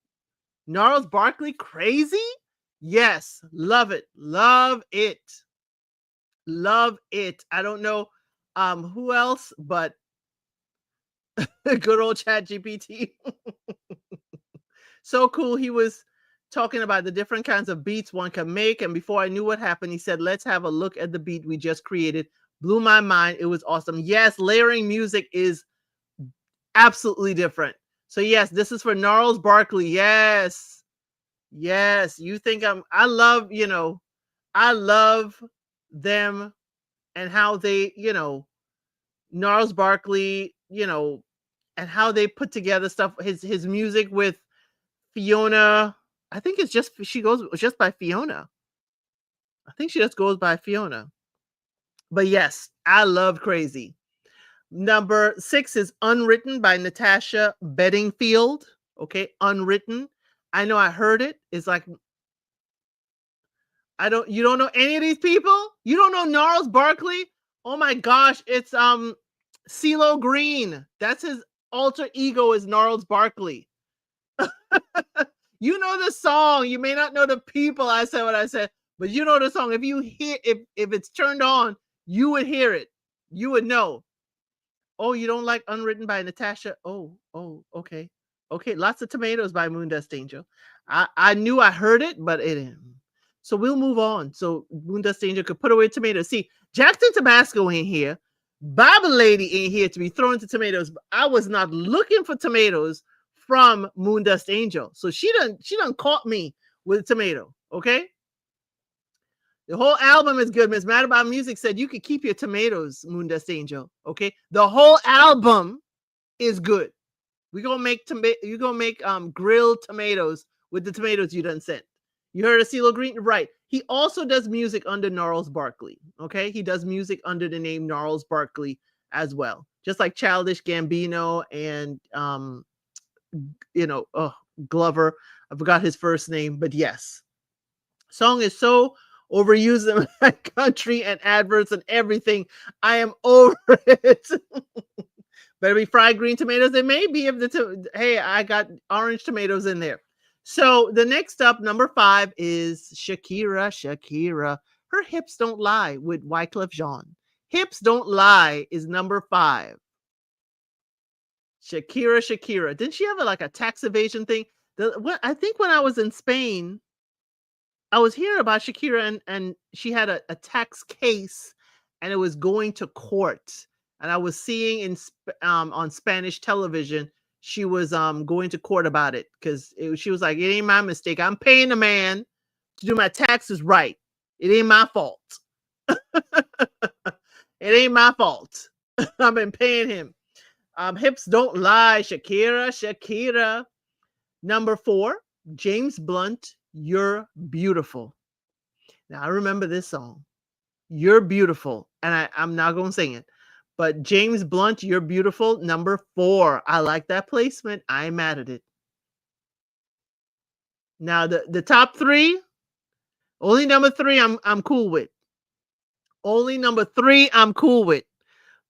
Gnarls Barkley, Crazy. Yes, love it. Love it. Love it. I don't know who else, but good old Chat GPT. So cool. He was talking about the different kinds of beats one can make. And before I knew what happened, he said, let's have a look at the beat we just created. Blew my mind. It was awesome. Yes, layering music is absolutely different. So yes, this is for Gnarls Barkley. Yes. You think I love them and how they, Gnarls Barkley, and how they put together stuff, his music with Fiona. I think she goes just by Fiona. I think she just goes by Fiona. But yes, I love Crazy. Number 6 is Unwritten by Natasha Bedingfield. Okay, Unwritten. I know I heard it. It's like, you don't know any of these people? You don't know Gnarls Barkley? Oh my gosh, it's CeeLo Green. That's his alter ego is Gnarls Barkley. You know the song. You may not know the people. I said what I said, but you know the song. If you hear, if it's turned on, you would hear it. You would know. Oh, you don't like Unwritten by Natasha? Oh, okay. Lots of Tomatoes by Moondust Angel. I knew I heard it, but it didn't. So we'll move on. So Moondust Angel could put away tomatoes. See, Jackson Tabasco ain't here. Bible Lady ain't here to be thrown to tomatoes. I was not looking for tomatoes from Moondust Angel. So she done caught me with a tomato. Okay. The whole album is good. Miss Mad About Music said you could keep your tomatoes, Moondust Angel. Okay. The whole album is good. We're gonna make grilled tomatoes with the tomatoes you done sent. You heard of CeeLo Green? Right. He also does music under Gnarls Barkley. Okay. He does music under the name Gnarls Barkley as well. Just like Childish Gambino and Glover. I forgot his first name, but yes. Song is so overused in my country and adverts and everything. I am over it. Better be fried green tomatoes. It may be hey, I got orange tomatoes in there. So the next up, number 5 is Shakira. Her Hips Don't Lie with Wyclef Jean. Hips Don't Lie is number 5. Shakira. Didn't she have a tax evasion thing? I think when I was in Spain, I was hearing about Shakira and she had a tax case and it was going to court. And I was seeing on Spanish television, she was going to court about it because she was like, it ain't my mistake. I'm paying the man to do my taxes right. It ain't my fault. It ain't my fault. I've been paying him. Hips Don't Lie, Shakira. Number 4, James Blunt, You're Beautiful. Now I remember this song. You're Beautiful. And I'm not gonna sing it. But James Blunt, You're Beautiful, number 4. I like that placement. I ain't mad at it. Now the top 3, only number 3 I'm cool with. Only number 3 I'm cool with.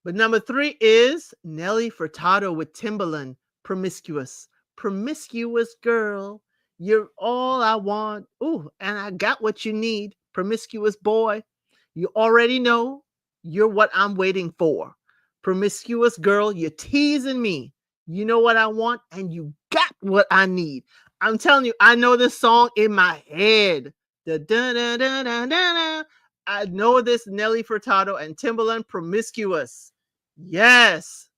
But number 3 is Nelly Furtado with Timbaland, Promiscuous. Promiscuous girl, you're all I want. Ooh, and I got what you need. Promiscuous boy, you already know you're what I'm waiting for. Promiscuous girl, you're teasing me. You know what I want, and you got what I need. I'm telling you, I know this song in my head. Da, da, da, da, da, da, da. I know this Nelly Furtado and Timbaland, Promiscuous. Yes.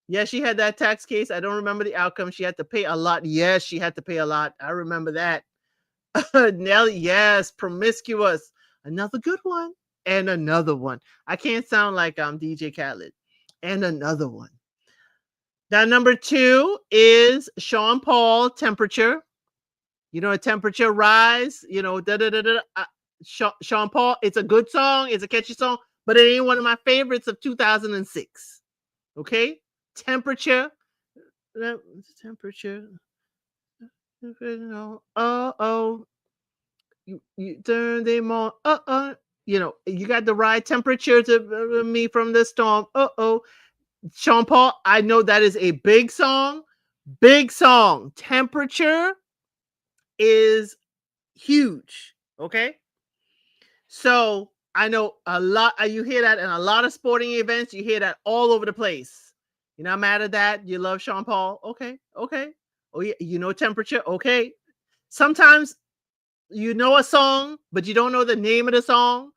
Yes, she had that tax case. I don't remember the outcome. She had to pay a lot. Yes, she had to pay a lot. I remember that. Nelly, yes, Promiscuous. Another good one. And another one. I can't sound like DJ Khaled. And another one. Now, number 2 is Sean Paul, Temperature. You know, a temperature rise, you know, Sean Paul, it's a good song, it's a catchy song, but it ain't one of my favorites of 2006. Okay? Temperature. Temperature. Oh. You turn them on. You know, you got the right temperature to me from the storm. Sean Paul, I know that is a big song. Big song. Temperature is huge. Okay. So I know a lot. You hear that in a lot of sporting events. You hear that all over the place. You're not mad at that. You love Sean Paul. Okay. Oh yeah. You know Temperature. Okay. Sometimes you know a song, but you don't know the name of the song.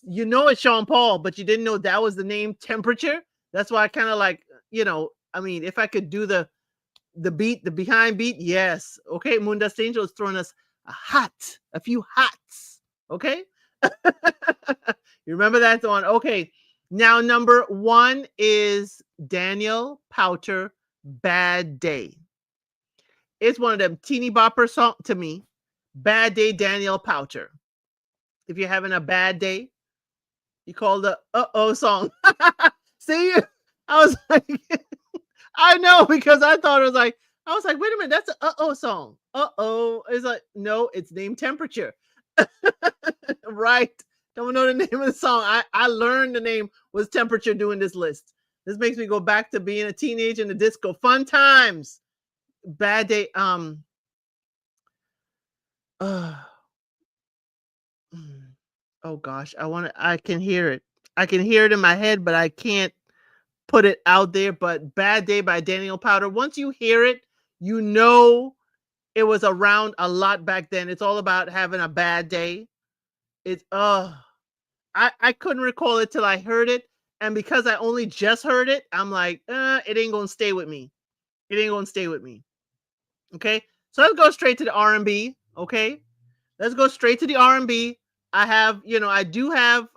You know it's Sean Paul, but you didn't know that was the name Temperature. That's why I kind of like, you know, I mean, if I could do the beat, the behind beat, yes. Okay, Moondust Angel is throwing us a few hots. Okay. You remember that one? Okay. Now, number 1 is Daniel Powter, Bad Day. It's one of them teeny bopper songs to me. Bad Day, Daniel Powter. If you're having a bad day, you call the song. See, I was like, I know, because I thought it was like, I was like, wait a minute, that's a song. It's like, no, it's named Temperature. Right. Don't know the name of the song. I learned the name was Temperature doing this list. This makes me go back to being a teenager in the disco. Fun times. Bad Day. Oh gosh, I can hear it. I can hear it in my head, but I can't put it out there. But Bad Day by Daniel Powter. Once you hear it, you know it was around a lot back then. It's all about having a bad day. It's I couldn't recall it till I heard it. And because I only just heard it, I'm like, it ain't gonna stay with me. It ain't gonna stay with me. Okay. So let's go straight to the R&B. Okay. Let's go straight to the R&B. I do have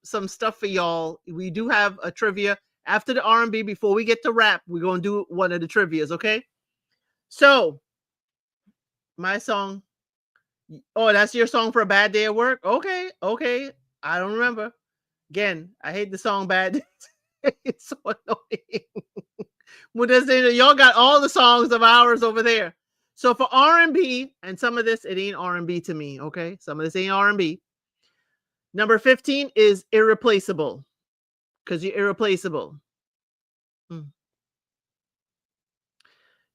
some stuff for y'all. We do have a trivia after the R&B. Before we get to rap, we're gonna do one of the trivias, okay? So my song. Oh, that's your song for a bad day at work? Okay. I don't remember. Again, I hate the song Bad. It's so annoying. Y'all got all the songs of ours over there. So for R&B, and some of this, it ain't R&B to me, okay? Some of this ain't R&B. Number 15 is Irreplaceable, because you're irreplaceable.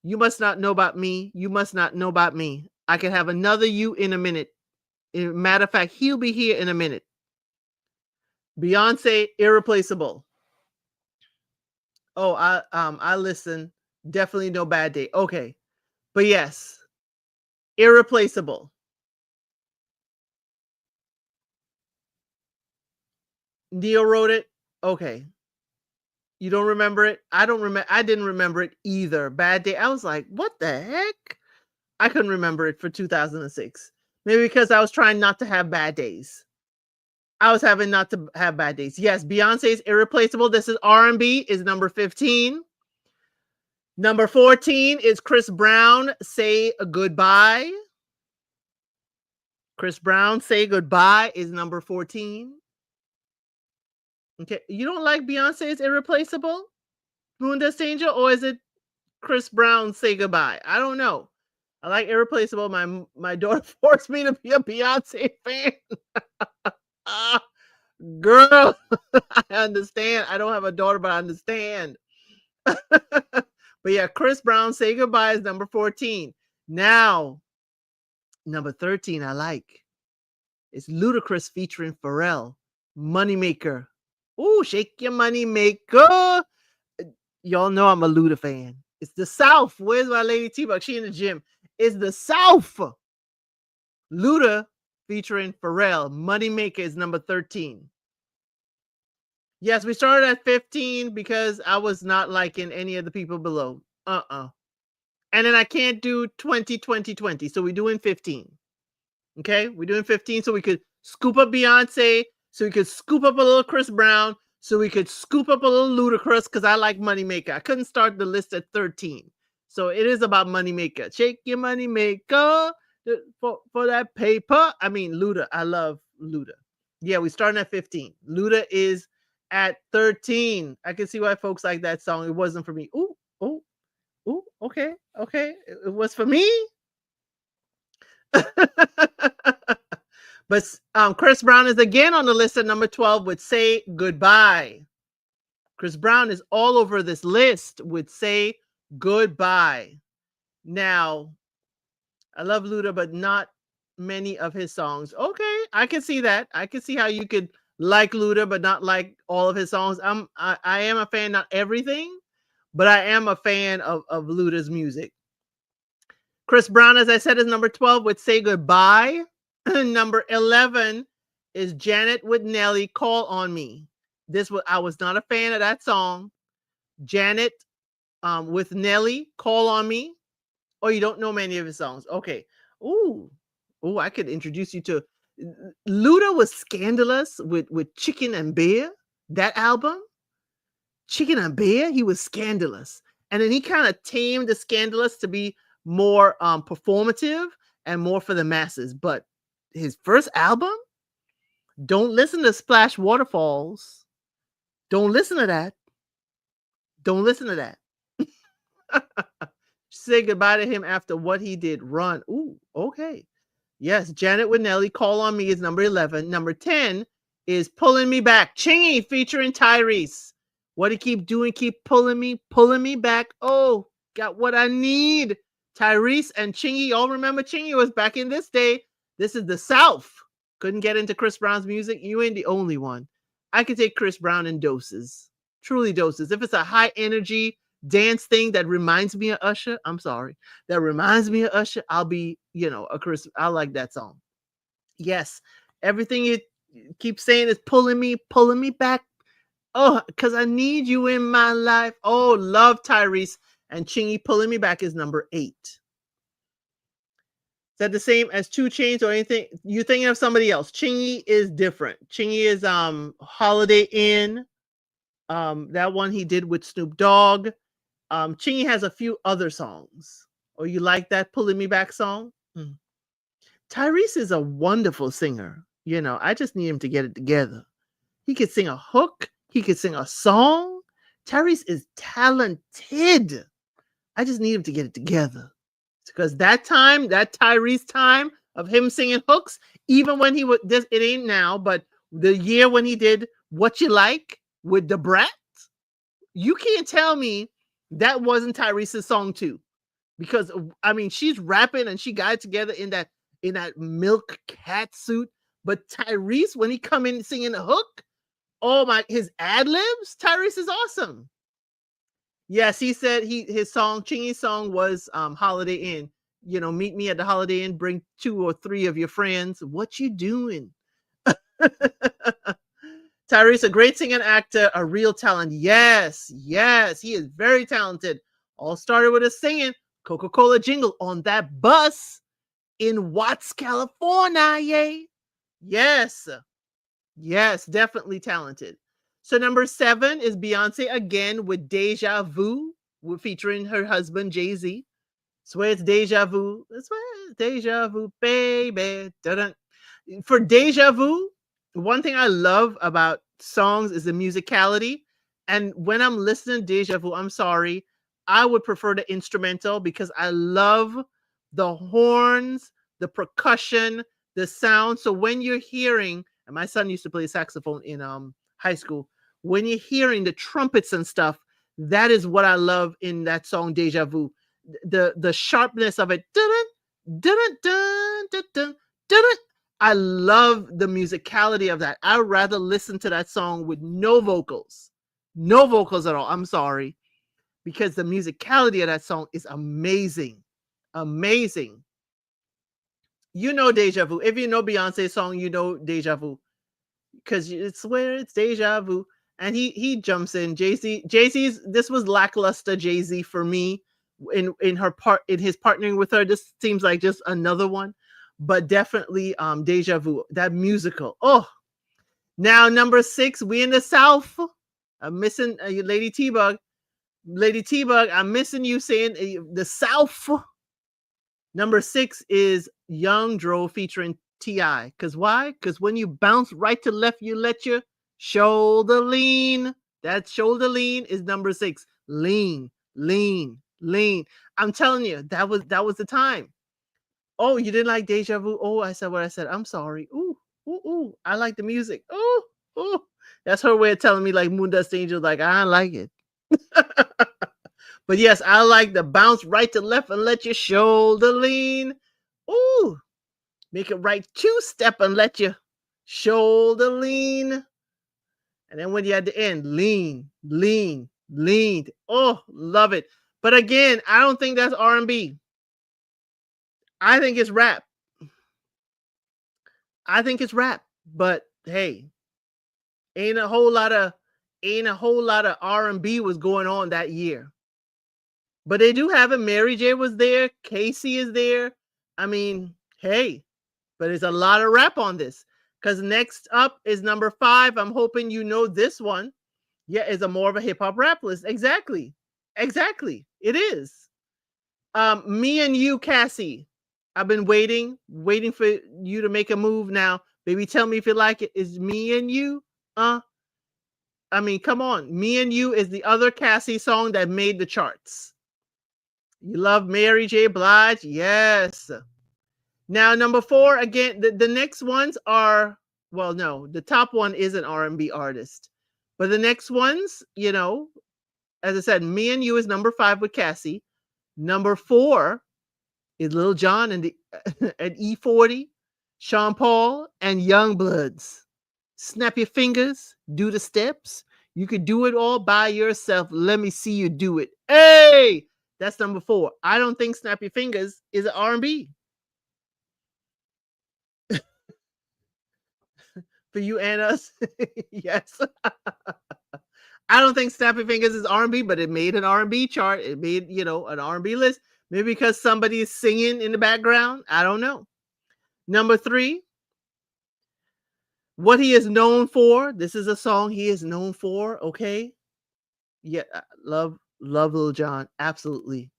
You must not know about me. You must not know about me. I can have another you in a minute. Matter of fact, he'll be here in a minute. Beyonce, Irreplaceable. Oh, I listen. Definitely no Bad Day. Okay. But yes, Irreplaceable. Neo wrote it. Okay. You don't remember it? I don't remember. I didn't remember it either. Bad Day. I was like, what the heck? I couldn't remember it for 2006. Maybe because I was trying not to have bad days. I was having not to have bad days. Yes, Beyonce's Irreplaceable. This is R&B, is number 15. Number 14 is Chris Brown, Say Goodbye. Chris Brown, Say Goodbye is number 14. Okay, you don't like Beyonce's Irreplaceable, Moondust Angel, or is it Chris Brown, Say Goodbye? I don't know. I like Irreplaceable. My daughter forced me to be a Beyonce fan. Girl, I understand. I don't have a daughter, but I understand. But yeah, Chris Brown, Say Goodbye is number 14. Now, number 13, I like. It's Ludacris featuring Pharrell, Moneymaker. Ooh, shake your money maker. Y'all know I'm a Luda fan. It's the South. Where's my lady T-Buck? She in the gym. It's the South. Luda featuring Pharrell, Moneymaker is number 13. Yes, we started at 15 because I was not liking any of the people below. And then I can't do 20, 20, 20. So we're doing 15. Okay, we're doing 15 so we could scoop up Beyonce, so we could scoop up a little Chris Brown, so we could scoop up a little Ludacris because I like Moneymaker. I couldn't start the list at 13. So it is about Moneymaker. Shake your Moneymaker for that paper. I mean, Luda. I love Luda. Yeah, we're starting at 15. Luda is at 13. I can see why folks like that song. It wasn't for me. Ooh, okay. It was for me. But Chris Brown is again on the list at number 12 with Say Goodbye. Chris Brown is all over this list with Say Goodbye. Now, I love Luda, but not many of his songs. Okay, I can see that. I can see how you could like Luda, but not like all of his songs. I am a fan, not everything, but I am a fan of Luda's music. Chris Brown, as I said, is number 12 with Say Goodbye. Number 11 is Janet with Nelly, Call on Me. I was not a fan of that song. Janet with Nelly, Call on Me. Oh, you don't know many of his songs. Okay. Ooh, I could introduce you to Luda was scandalous with Chicken and Beer. That album, Chicken and Beer, he was scandalous. And then he kind of tamed the scandalous to be more performative and more for the masses. But his first album, don't listen to Splash Waterfalls. Don't listen to that. Don't listen to that. Say goodbye to him after what he did. Run. Ooh, okay. Yes, Janet with Nelly, Call on Me is number 11. Number 10 is Pulling Me Back. Chingy featuring Tyrese. What he keep doing, keep pulling me back. Oh, got what I need. Tyrese and Chingy. Y'all remember Chingy was back in this day. This is the South. Couldn't get into Chris Brown's music. You ain't the only one. I could take Chris Brown in doses. Truly doses. If it's a high energy dance thing that reminds me of Usher, I'm sorry. That reminds me of Usher, I'll be, I like that song. Yes. Everything you keep saying is pulling me back. Oh, because I need you in my life. Oh, love Tyrese. And Chingy, Pulling Me Back is number 8. Is that the same as 2 Chainz or anything? You thinking of somebody else? Chingy is different. Chingy is Holiday Inn. That one he did with Snoop Dogg. Chingy has a few other songs. Oh, you like that Pulling Me Back song? Tyrese is a wonderful singer. I just need him to get it together. He could sing a hook. He could sing a song. Tyrese is talented. I just need him to get it together. Because that Tyrese time of him singing hooks, even when he was, it ain't now, but the year when he did What You Like with the Brat, you can't tell me that wasn't Tyrese's song too. Because she's rapping and she got it together in that milk cat suit. But Tyrese, when he come in singing the hook, oh my, his ad libs, Tyrese is awesome. Yes, he said Chingy's song was Holiday Inn. Meet me at the Holiday Inn, bring 2 or 3 of your friends. What you doing? Tyrese, a great singer and actor, a real talent. Yes, he is very talented. All started with his singing Coca-Cola jingle on that bus in Watts, California. Yay. Yes, definitely talented. So number 7 is Beyonce again with Deja Vu. featuring her husband Jay-Z. Swear it's deja vu. I swear it's deja vu, baby. Dun-dun. For deja vu, one thing I love about songs is the musicality. And when I'm listening to deja vu, I'm sorry, I would prefer the instrumental because I love the horns, the percussion, the sound. So when you're hearing, and my son used to play saxophone in high school, when you're hearing the trumpets and stuff, that is what I love in that song Deja Vu. The sharpness of it. Dun, dun, dun, dun, dun, dun, dun. I love the musicality of that. I'd rather listen to that song with no vocals. No vocals at all. I'm sorry. Because the musicality of that song is amazing. Amazing. You know Deja Vu. If you know Beyonce's song, you know Deja Vu. Because it's where it's Deja Vu. And he jumps in. Jay-Z's, this was lackluster Jay-Z for me in his partnering with her. This seems like just another one. But definitely Deja Vu, that musical. Oh, now number 6, we in the South. I'm missing Lady T-Bug. Lady T-Bug, I'm missing you saying the South. Number 6 is Young Dro featuring T.I. Because why? Because when you bounce right to left, you let your shoulder lean. That shoulder lean is number 6. Lean, lean, lean. I'm telling you, that was the time. Oh, you didn't like Deja Vu? Oh, I said what I said. I'm sorry. Ooh, ooh, ooh. I like the music. Ooh, ooh. That's her way of telling me like Moon Dust Angel, like I don't like it. But yes, I like the bounce right to left and let your shoulder lean. Ooh, make it right 2-step and let your shoulder lean. And then when you're at the end, lean, lean, lean. Oh, love it. But again, I don't think that's R&B. I think it's rap. But hey, ain't a whole lot of R&B was going on that year. But they do have it. Mary J was there. Casey is there. I mean, hey, but there's a lot of rap on this. Because next up is number 5. I'm hoping you know this one. Yeah, it's a more of a hip hop rap list. Exactly. It is. Me and You, Cassie. I've been waiting for you to make a move now. Baby, tell me if you like it. Is Me and You? I mean, come on. Me and You is the other Cassie song that made the charts. You love Mary J. Blige? Yes. Now, number 4, again, the next ones are, well, no, the top one is an R&B artist. But the next ones, you know, as I said, Me and You is number 5 with Cassie. Number 4 is Lil Jon and E40, Sean Paul, and Youngbloods. Snap your fingers, do the steps. You could do it all by yourself. Let me see you do it. Hey, that's number 4. I don't think Snap Your Fingers is an R&B. For you and us, yes. I don't think Snap Your Fingers is R&B, but it made an R&B chart. It made, an R&B list. Maybe because somebody is singing in the background. I don't know. Number 3, what he is known for. This is a song he is known for. Okay. Yeah. Love Lil Jon. Absolutely.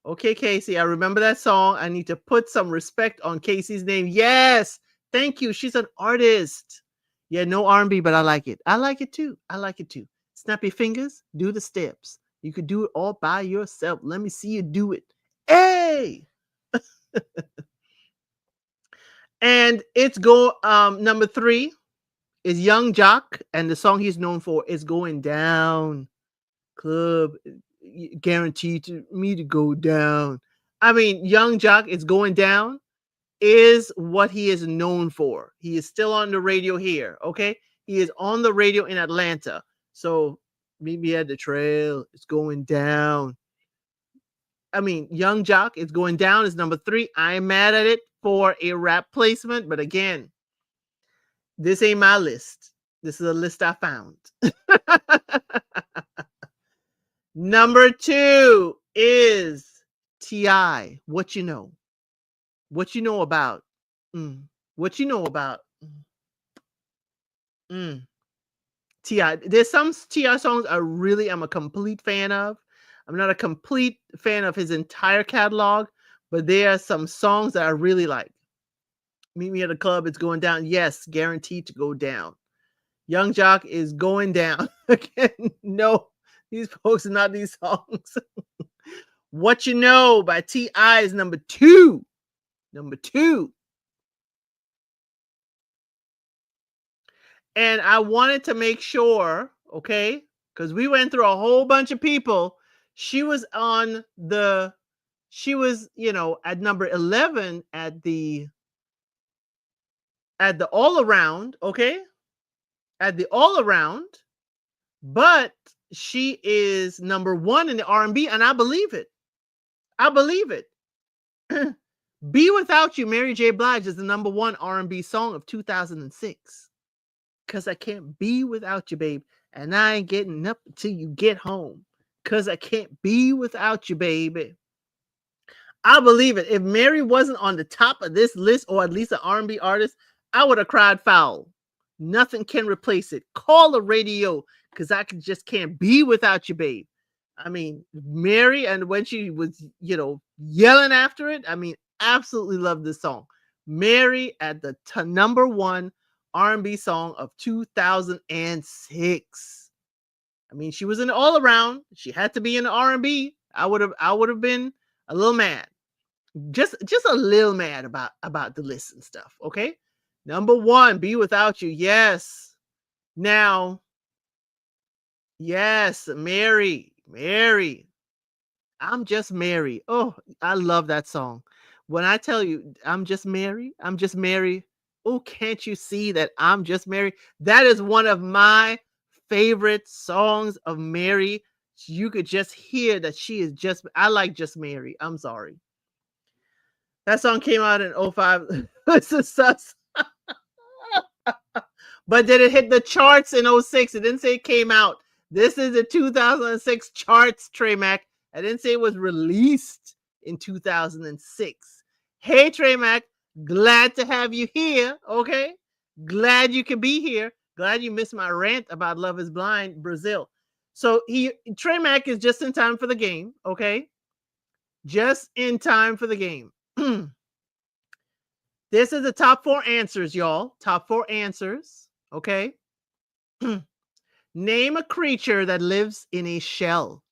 Okay, Casey. I remember that song. I need to put some respect on Casey's name. Yes. Thank you. She's an artist. Yeah, no R&B, but I like it. I like it too. Snap your fingers, do the steps. You could do it all by yourself. Let me see you do it. Hey! And it's number 3 is Young Jock, and the song he's known for is Going Down. Club guaranteed to me to go down. I mean, Young Jock is Going Down is what he is known for. He is still on the radio here, okay? He is on the radio in Atlanta. So meet me at the trail. It's going down. I mean, Young Jock is Going Down is number 3. I'm mad at it for a rap placement, but again, this ain't my list. This is a list I found. Number 2 is T.I. What you know? What you know about? What you know about? T.I. There's some T.I. songs I really am a complete fan of. I'm not a complete fan of his entire catalog, but there are some songs that I really like. Meet Me at the Club, It's Going Down. Yes, guaranteed to go down. Young Jock is going down. Again, no, these folks are not these songs. What You Know by T.I. is number 2. Number 2. And I wanted to make sure, okay, because we went through a whole bunch of people. She was, at number 11 at the all around, okay? At the all around, but she is number 1 in the R&B, and I believe it. I believe it. Be Without You, Mary J. Blige, is the number 1 R&B song of 2006. Cause I can't be without you, babe. And I ain't getting up until you get home. Cause I can't be without you, baby. I believe it. If Mary wasn't on the top of this list, or at least an R&B artist, I would have cried foul. Nothing can replace it. Call the radio, because just can't be without you, babe. I mean, Mary, and when she was, yelling after it, I mean, absolutely love this song. Mary at the number 1 R&B song of 2006. I mean, she was in all around. She had to be in the R&B. I would have been a little mad. Just a little mad about the list and stuff, okay? Number 1, Be Without You. Yes. Now, yes, Mary. I'm Just Mary. Oh, I love that song. When I tell you, I'm just Mary. Oh, can't you see that I'm just Mary? That is one of my favorite songs of Mary. You could just hear that she is I like Just Mary. I'm sorry. That song came out in 2005. It's a sus. But did it hit the charts in 2006? It didn't say it came out. This is the 2006 charts, Trey Mac. I didn't say it was released in 2006. Hey, Trey Mac, glad to have you here, okay? Glad you could be here. Glad you missed my rant about Love is Blind, Brazil. So Trey Mac is just in time for the game, okay? Just in time for the game. This is the top 4 answers, y'all. Top 4 answers, okay? Name a creature that lives in a shell.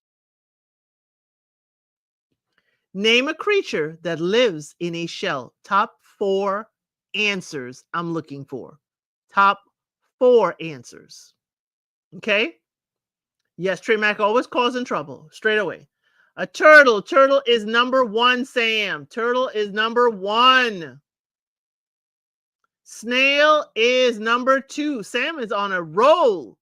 Name a creature that lives in a shell. Top 4 answers I'm looking for. Top 4 answers. Okay? Yes, Trey Mac always causing trouble. Straight away. A turtle. Turtle is number 1, Sam. Turtle is number 1. Snail is number 2. Sam is on a roll.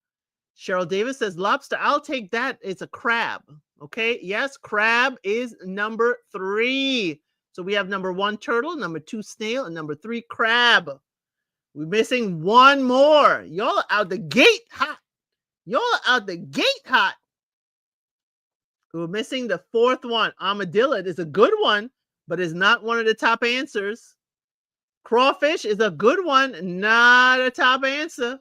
Cheryl Davis says lobster. I'll take that. It's a crab. Okay. Yes, crab is number 3. So we have number 1 turtle, number 2 snail, and number 3 crab. We're missing 1 more. Y'all are out the gate hot. We're missing the 4th one. Armadillo is a good one, but is not one of the top answers. Crawfish is a good one, not a top answer.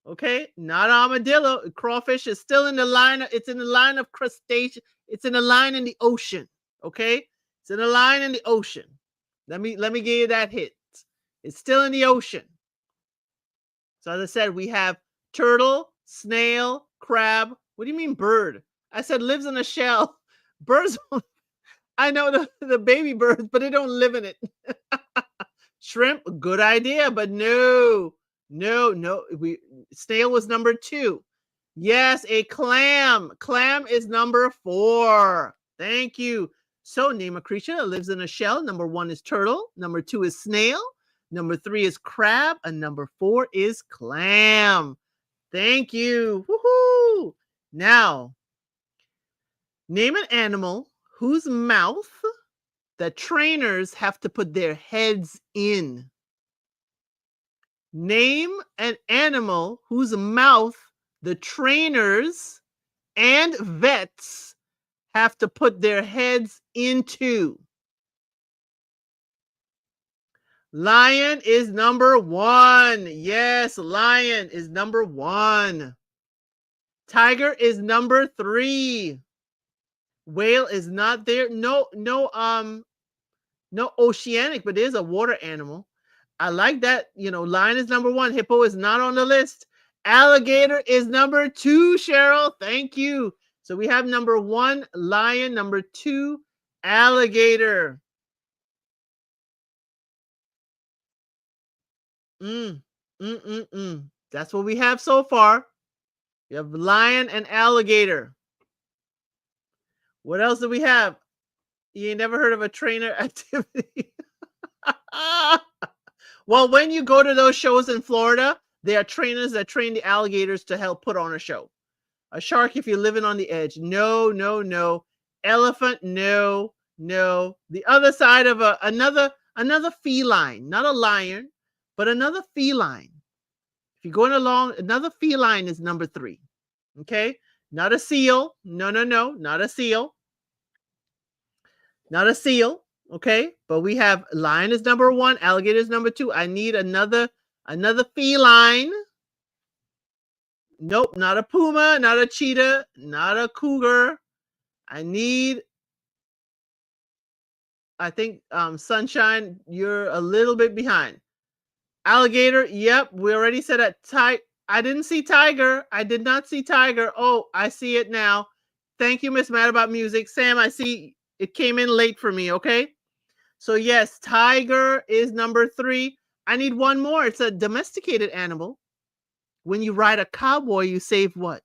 Okay, not armadillo. Crawfish is still in the line. It's in the line of crustacean. It's in the line in the ocean. Okay, it's in the line in the ocean. Let me give you that hit. It's still in the ocean. So as I said, we have turtle, snail, crab. What do you mean bird? I said lives in a shell. Birds. I know the baby birds, but they don't live in it. Shrimp, good idea, but no. Snail was number 2. Yes, a clam. Clam is number 4. Thank you. So name a creature that lives in a shell. Number 1 is turtle. Number 2 is snail. Number 3 is crab. And number 4 is clam. Thank you. Woohoo! Now, name an animal whose mouth the trainers have to put their heads in. Name an animal whose mouth the trainers and vets have to put their heads into. Lion is number 1. Yes, lion is number 1. Tiger is number 3. Whale is not there. No, no oceanic, but there's a water animal. I like that. Lion is number one. Hippo is not on the list. Alligator is number two, Cheryl. Thank you. So we have number one, lion. Number two, alligator. That's what we have so far. You have lion and alligator. What else do we have? You ain't never heard of a trainer activity? Well, when you go to those shows in Florida, there are trainers that train the alligators to help put on a show. A shark, if you're living on the edge, no, no, no. Elephant, no, no. The other side of another feline, not a lion, but another feline. If you're going along, another feline is number three. Okay, not a seal. No, no, no, not a seal. Not a seal. Okay, but we have lion is number one, alligator is number two. I need another feline. Nope, not a puma, not a cheetah, not a cougar. I think Sunshine, you're a little bit behind. Alligator, yep, we already said that. I didn't see tiger. I did not see tiger. Oh, I see it now. Thank you, Miss Mad About Music. Sam, I see it came in late for me, okay? So yes, tiger is number three. I need one more. It's a domesticated animal. When you ride a cowboy, you save what?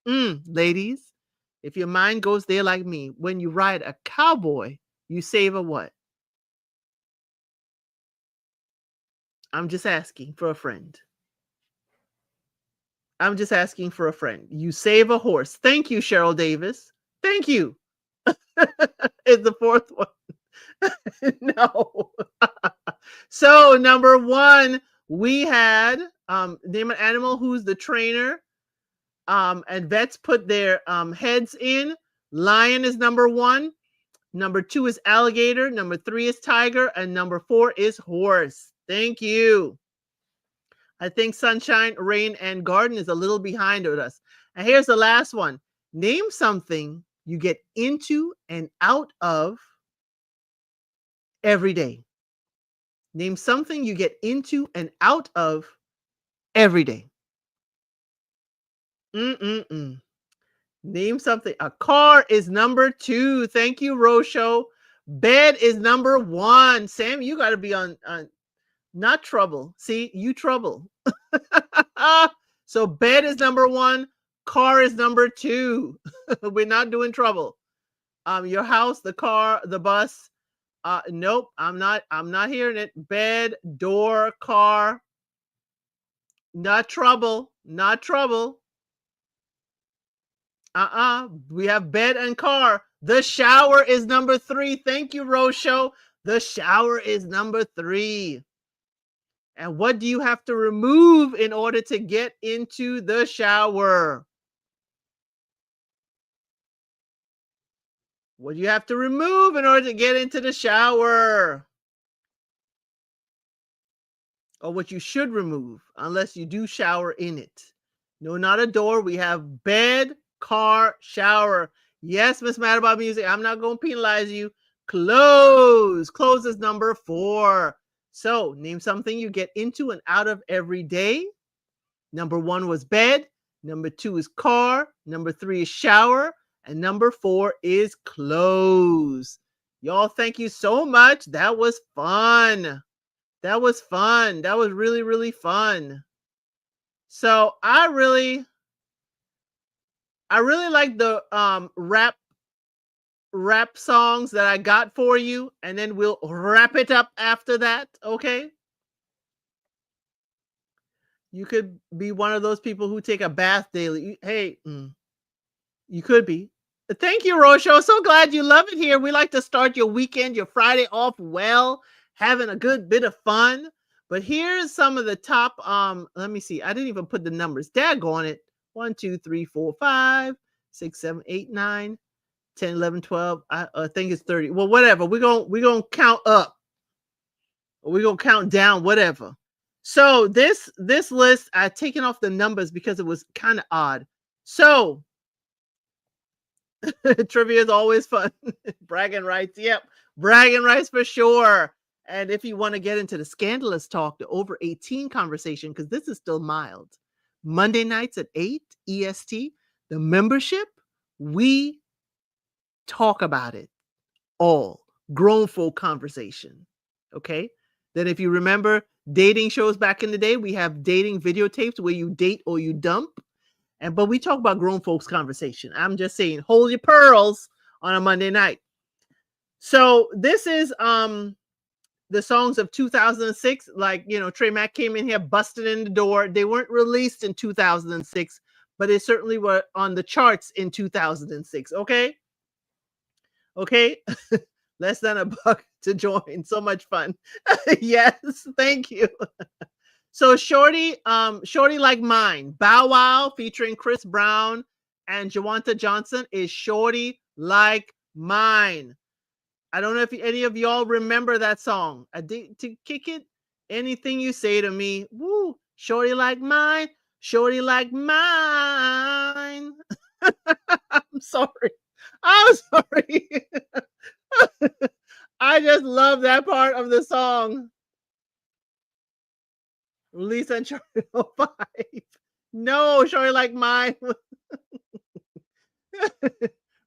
Ladies, if your mind goes there like me, when you ride a cowboy, you save a what? I'm just asking for a friend. I'm just asking for a friend. You save a horse. Thank you, Cheryl Davis. Thank you. Is the fourth one. No. So number one, we had name an animal who's the trainer. And vets put their heads in. Lion is number one. Number two is alligator. Number three is tiger. And number four is horse. Thank you. I think Sunshine, Rain, and Garden is a little behind with us. And here's the last one. Name something you get into and out of every day. Name something you get into and out of every day. Name something. A car is number two. Thank you, Rosho. Bed is number one. Sam, you got to be on not trouble. See, you trouble. So bed is number one. Car is number two. We're not doing trouble. Your house, the car, the bus. Nope, I'm not hearing it. Bed, door, car. Not trouble. Not trouble. We have bed and car. The shower is number three. Thank you, Rosho. The shower is number three. And what do you have to remove in order to get into the shower? What do you have to remove in order to get into the shower? Or what you should remove, unless you do shower in it. No, not a door. We have bed, car, shower. Yes, Miss Mad About Music, I'm not going to penalize you. Clothes. Clothes is number four. So name something you get into and out of every day. Number one was bed. Number two is car. Number three is shower. And number four is clothes. Y'all, thank you so much. That was fun. That was fun. That was really, really fun. So I really like the rap songs that I got for you, and then we'll wrap it up after that, okay? You could be one of those people who take a bath daily. Hey, you could be. Thank you, Rosho. So glad you love it here. We like to start your weekend, your Friday off well, having a good bit of fun. But here's some of the top, let me see. I didn't even put the numbers. Daggone it. 1, 2, 3, 4, 5, 6, 7, 8, 9, 10, 11, 12. I think it's 30. Well, whatever. We're going to count up. We're going to count down, whatever. So this list, I've taken off the numbers because it was kind of odd. So Trivia is always fun. Bragging rights. Yep. Bragging rights for sure. And if you want to get into the scandalous talk, the over 18 conversation, because this is still mild, Monday nights at 8 EST, the membership, we talk about it all. Grown folk conversation. Okay. Then if you remember dating shows back in the day, we have dating videotapes where you date or you dump. But we talk about grown folks conversation. I'm just saying, hold your pearls on a Monday night. So this is the songs of 2006. Like, Trey Mack came in here, busted in the door. They weren't released in 2006, but they certainly were on the charts in 2006. Okay. Less than $1 to join. So much fun. Yes, thank you. So Shorty Like Mine, Bow Wow featuring Chris Brown and Jawanta Johnson is Shorty Like Mine. I don't know if any of y'all remember that song. To kick it, anything you say to me, woo, Shorty Like Mine, Shorty Like Mine. I'm sorry. I just love that part of the song. Release and Charted 05. No, Shorty Like Mine.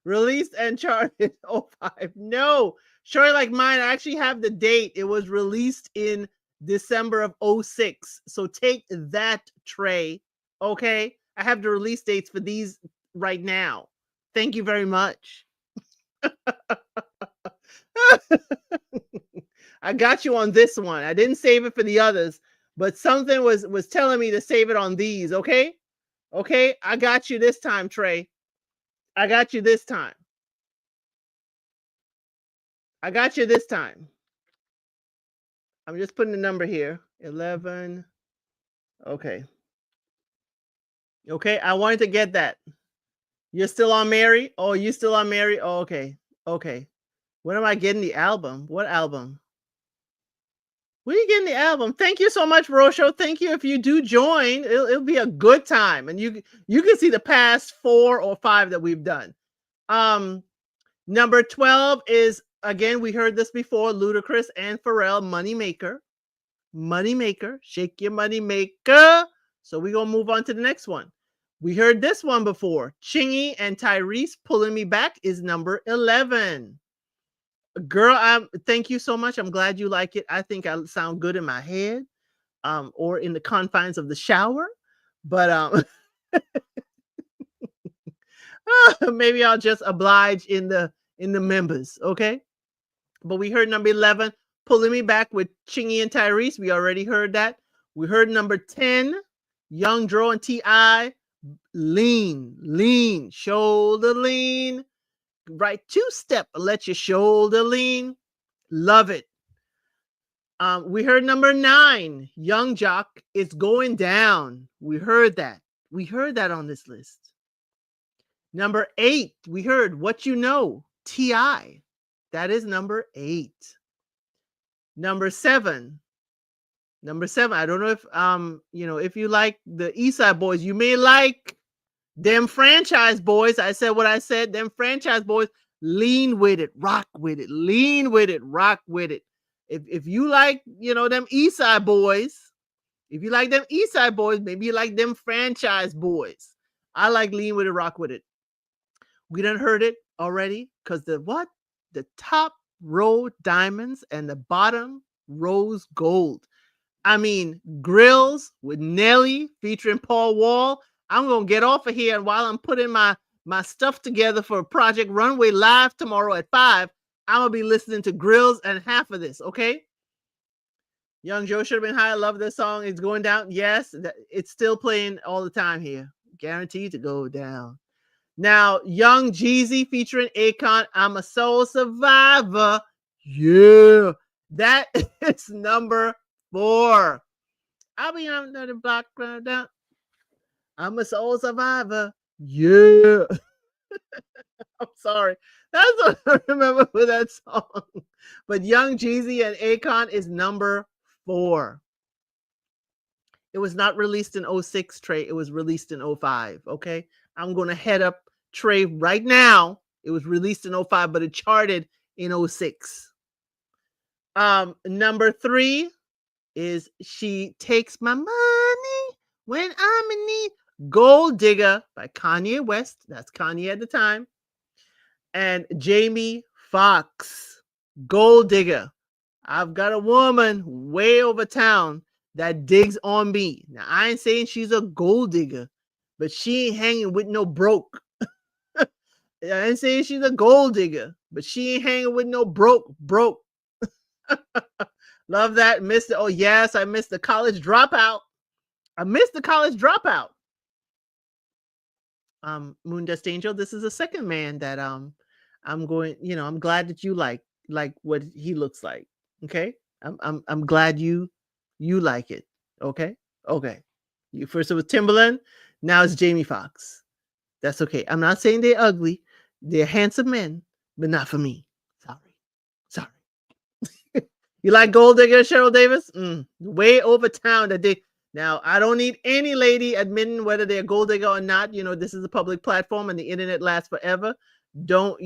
Released and charted 05. No, Shorty Like Mine. I actually have the date. It was released in December of 06. So take that, Trey. Okay. I have the release dates for these right now. Thank you very much. I got you on this one. I didn't save it for the others, but something was telling me to save it on these. Okay. I got you this time, Trey. I got you this time. I'm just putting the number here. 11. Okay. I wanted to get that. You're still on Mary? Oh, you still on Mary? Oh, okay. When am I getting the album? What album? When are you getting the album? Thank you so much, Rosho. Thank you. If you do join, it'll be a good time. And you can see the past 4 or 5 that we've done. Number 12 is, again, we heard this before, Ludacris and Pharrell, Moneymaker. Shake your money maker. So we're going to move on to the next one. We heard this one before. Chingy and Tyrese, Pulling Me Back is number 11. Girl, thank you so much. I'm glad you like it. I think I sound good in my head, or in the confines of the shower. But maybe I'll just oblige in the members, okay? But we heard number 11, Pulling Me Back with Chingy and Tyrese. We already heard that. We heard number 10, Young Dro and T.I., Lean, shoulder lean. Right 2-step, let your shoulder lean. Love it. We heard number 9, Young Jock, It's Going Down. We heard that on this list. Number 8, we heard What You Know, T.I. That is number 8. Number 7. I don't know if if you like the Eastside Boys, you may like them Franchise Boys. I said what I said. Them Franchise Boys, Lean With It, Rock With It, Lean With It, Rock With It. If you like, them Eastside Boys, maybe you like them Franchise Boys. I like Lean With It, Rock With It. We done heard it already, because the top row diamonds and the bottom rose gold. I mean, Grills with Nelly featuring Paul Wall. I'm going to get off of here, and while I'm putting my stuff together for Project Runway Live tomorrow at 5, I'm going to be listening to Grills and half of this, okay? Young Joe Should Have Been High. I love this song. It's going down. Yes, it's still playing all the time here. Guaranteed to go down. Now, Young Jeezy featuring Akon, I'm a Soul Survivor. Yeah, that is number 4. I'll be on the block down. I'm a soul survivor. Yeah. I'm sorry. That's what I remember for that song. But Young Jeezy and Akon is number 4. It was not released in 06, Trey. It was released in 05. Okay. I'm going to head up Trey right now It was released in 05, but it charted in 06. Number 3 is She Takes My Money When I'm in Need. Gold Digger by Kanye West. That's Kanye at the time. And Jamie Foxx, Gold Digger. I've got a woman way over town that digs on me. Now, I ain't saying she's a gold digger, but she ain't hanging with no broke. I ain't saying she's a gold digger, but she ain't hanging with no broke. Love that. Missed it. Oh, yes, I missed the college dropout. Moon Dust Angel, this is a second man that I'm going, I'm glad that you like what he looks like. Okay. I'm glad you like it. Okay. Okay. You first it was Timberland, now it's Jamie Foxx. That's okay. I'm not saying they're ugly. They're handsome men, but not for me. Sorry. You like Gold Digger, Cheryl Davis? Way over town that they. Now, I don't need any lady admitting whether they're gold digger or not. This is a public platform and the internet lasts forever. Don't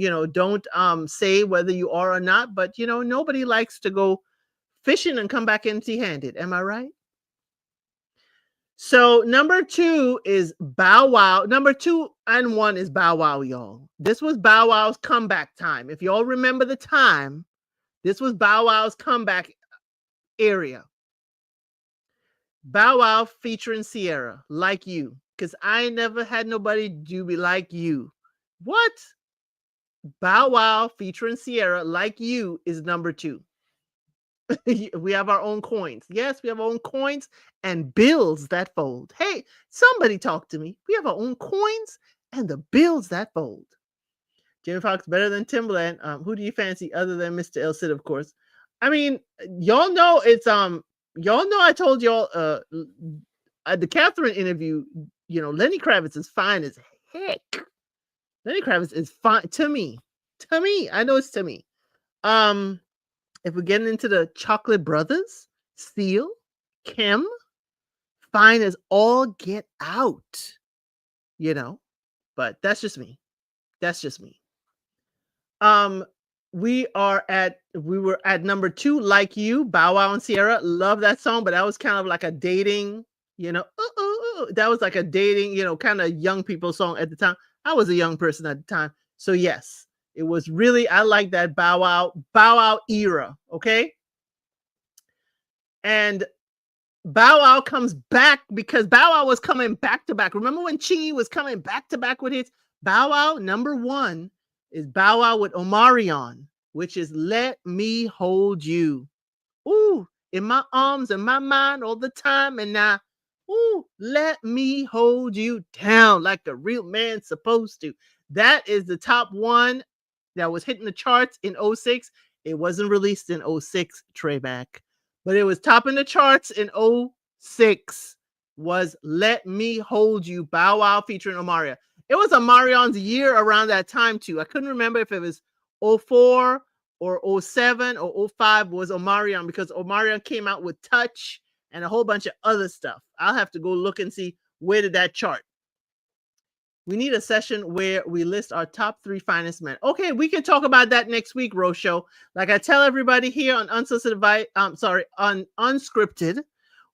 say whether you are or not, but nobody likes to go fishing and come back empty-handed. Am I right? So number 2 is Bow Wow. Number 2 and 1 is Bow Wow, y'all. This was Bow Wow's comeback time. If y'all remember the time, this was Bow Wow's comeback area. Bow Wow featuring Sierra, Like You. Because I never had nobody do me like you. What? Bow Wow featuring Sierra, Like You is number 2. We have our own coins. Yes, we have our own coins and bills that fold. Hey, somebody talk to me. We have our own coins and the bills that fold. Jamie Foxx better than Timberland. Who do you fancy other than Mr. ElCid, of course? I mean, y'all know it's y'all know I told y'all at the Catherine interview, Lenny Kravitz is fine as heck. Lenny Kravitz is fine to me. I know it's to me. If we're getting into the Chocolate Brothers, Seal, Kim, fine as all get out. But that's just me. We were at number 2, Like You, Bow Wow and Sierra. Love that song, but that was kind of like a dating, that was like a dating, kind of young people song at the time. I was a young person at the time. So yes, it was really, I like that Bow Wow era. Okay. And Bow Wow comes back because Bow Wow was coming back to back. Remember when Chingy was coming back to back with hits? Bow Wow, number 1 is Bow Wow with Omarion, which is Let Me Hold You. Ooh, in my arms and my mind all the time. And now, ooh, let me hold you down like a real man's supposed to. That is the top 1 that was hitting the charts in 06. It wasn't released in 06, Treyback, but it was topping the charts in 06. Was Let Me Hold You, Bow Wow featuring Omarion. It was Omarion's year around that time too. I couldn't remember if it was 04 or 07 or 05 was Omarion, because Omarion came out with Touch and a whole bunch of other stuff. I'll have to go look and see where did that chart. We need a session where we list our top 3 finest men. Okay, we can talk about that next week, Rosho. Like I tell everybody here on on Unscripted,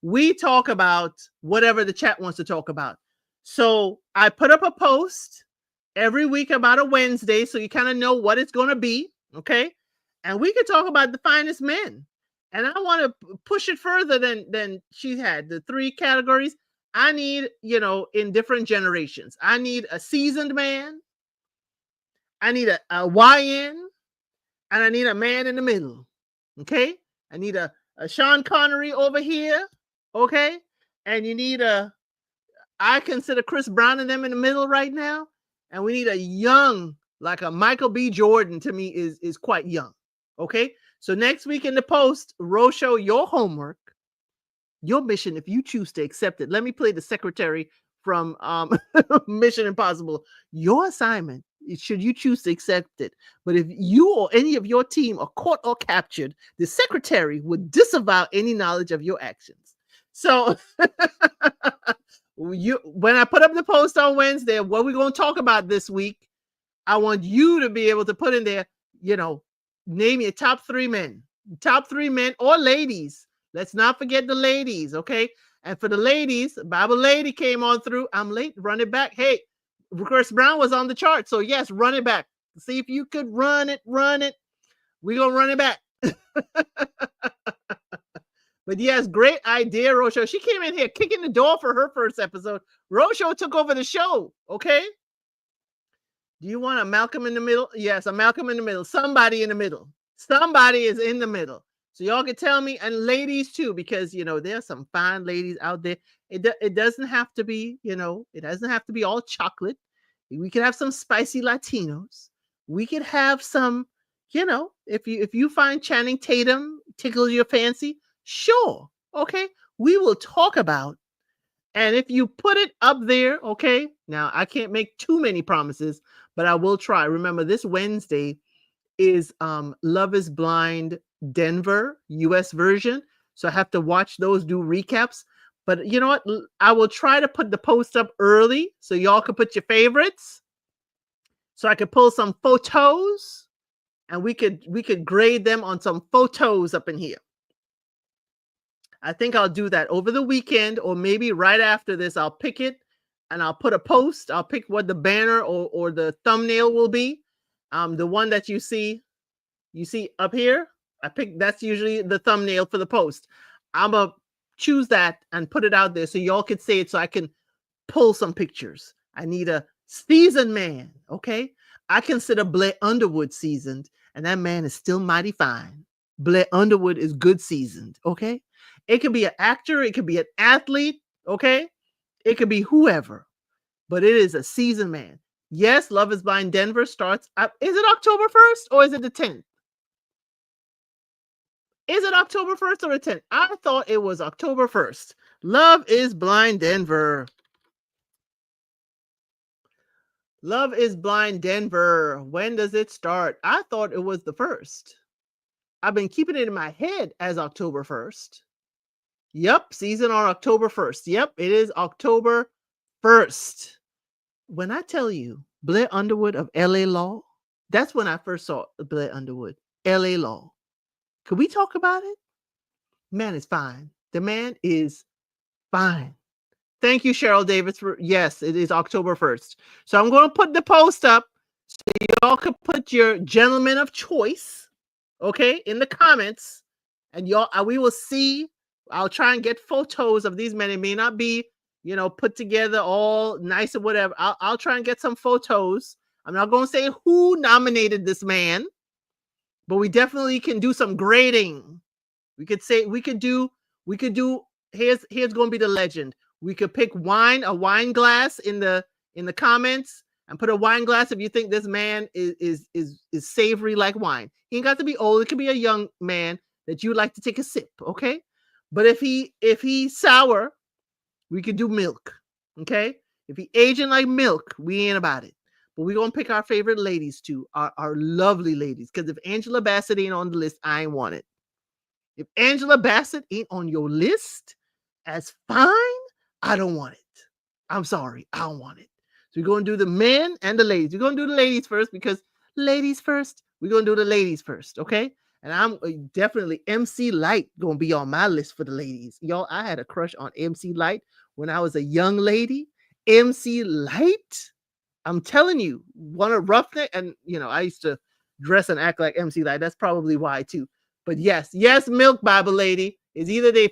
we talk about whatever the chat wants to talk about. So I put up a post every week about a Wednesday, so you kind of know what it's going to be, okay? And we can talk about the finest men. And I want to push it further than she had. The 3 categories I need, in different generations. I need a seasoned man. I need a YN. And I need a man in the middle, okay? I need a Sean Connery over here, okay? And you need I consider Chris Brown and them in the middle right now. And we need a young, like a Michael B. Jordan, to me is quite young. Okay. So next week in the post, Rosho, your homework, your mission, if you choose to accept it. Let me play the secretary from Mission Impossible. Your assignment, should you choose to accept it. But if you or any of your team are caught or captured, the secretary would disavow any knowledge of your actions. So when I put up the post on Wednesday, what we're going to talk about this week, I want you to be able to put in there, name your top 3 men. Top 3 men or ladies. Let's not forget the ladies, okay? And for the ladies, Bible Lady came on through. I'm late. Run it back. Hey, Chris Brown was on the chart. So yes, run it back. See if you could run it. We're going to run it back. But yes, great idea, Rosho. She came in here kicking the door for her first episode. Rosho took over the show, okay? Do you want a Malcolm in the middle? Yes, a Malcolm in the middle. Somebody in the middle. Somebody is in the middle. So y'all can tell me, and ladies too, because there's some fine ladies out there. It doesn't have to be, it doesn't have to be all chocolate. We could have some spicy Latinos. We could have some, if you find Channing Tatum tickles your fancy, sure, okay, we will talk about. And if you put it up there, okay, now I can't make too many promises, but I will try. Remember, this Wednesday is Love is Blind Denver US version. So I have to watch those, do recaps. But you know what? I will try to put the post up early so y'all can put your favorites. So I could pull some photos and we could grade them on some photos up in here. I think I'll do that over the weekend, or maybe right after this. I'll pick it and I'll put a post. I'll pick what the banner or the thumbnail will be. The one that you see up here, that's usually the thumbnail for the post. I'm going to choose that and put it out there so y'all can see it, so I can pull some pictures. I need a seasoned man, okay? I consider Blair Underwood seasoned, and that man is still mighty fine. Blair Underwood is good seasoned, okay? It could be an actor, it could be an athlete, okay? It could be whoever, but it is a seasoned man. Yes, Love is Blind Denver starts. Is it October 1st or is it the 10th? Is it October 1st or the 10th? I thought it was October 1st. Love is Blind Denver. Love is Blind Denver. When does it start? I thought it was the 1st. I've been keeping it in my head as October 1st. Yep, season on October 1st. Yep, it is October 1st. When I tell you Blair Underwood of LA Law, that's when I first saw Blair Underwood, LA Law. Could we talk about it? Man is fine. The man is fine. Thank you, Cheryl Davis. Yes, it is October 1st. So I'm going to put the post up so y'all can put your gentleman of choice, okay, in the comments. And we will see. I'll try and get photos of these men. It may not be, put together all nice or whatever. I'll try and get some photos. I'm not going to say who nominated this man, but we definitely can do some grading. We could do, here's going to be the legend. We could pick a wine glass in the comments, and put a wine glass if you think this man is savory like wine. He ain't got to be old. It could be a young man that you like to take a sip, okay? But if he's sour, we could do milk, okay? If he aging like milk, we ain't about it. But we're going to pick our favorite ladies too, our lovely ladies. Because if Angela Bassett ain't on the list, I ain't want it. If Angela Bassett ain't on your list as fine, I don't want it. I'm sorry, I don't want it. So we're going to do the men and the ladies. We're going to do the ladies first, because ladies first. We're going to do the ladies first, okay? And I'm definitely MC Light going to be on my list for the ladies. Y'all, I had a crush on MC Light when I was a young lady. MC Light, I'm telling you, one of Roughneck. And, I used to dress and act like MC Light. That's probably why too. But yes, Milk Bible Lady is either they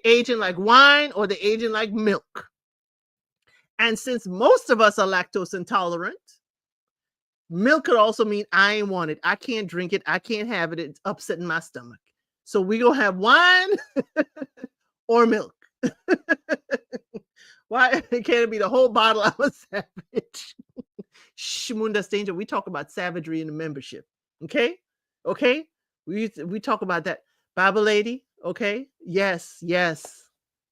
aging like wine or they aging like milk. And since most of us are lactose intolerant, milk could also mean I ain't want it. I can't drink it. I can't have it. It's upsetting my stomach. So we going to have wine or milk. Why can't it be the whole bottle? I'm a savage. Shmunda Danger. We talk about savagery in the membership. Okay? We talk about that. Bible Lady. Okay? Yes.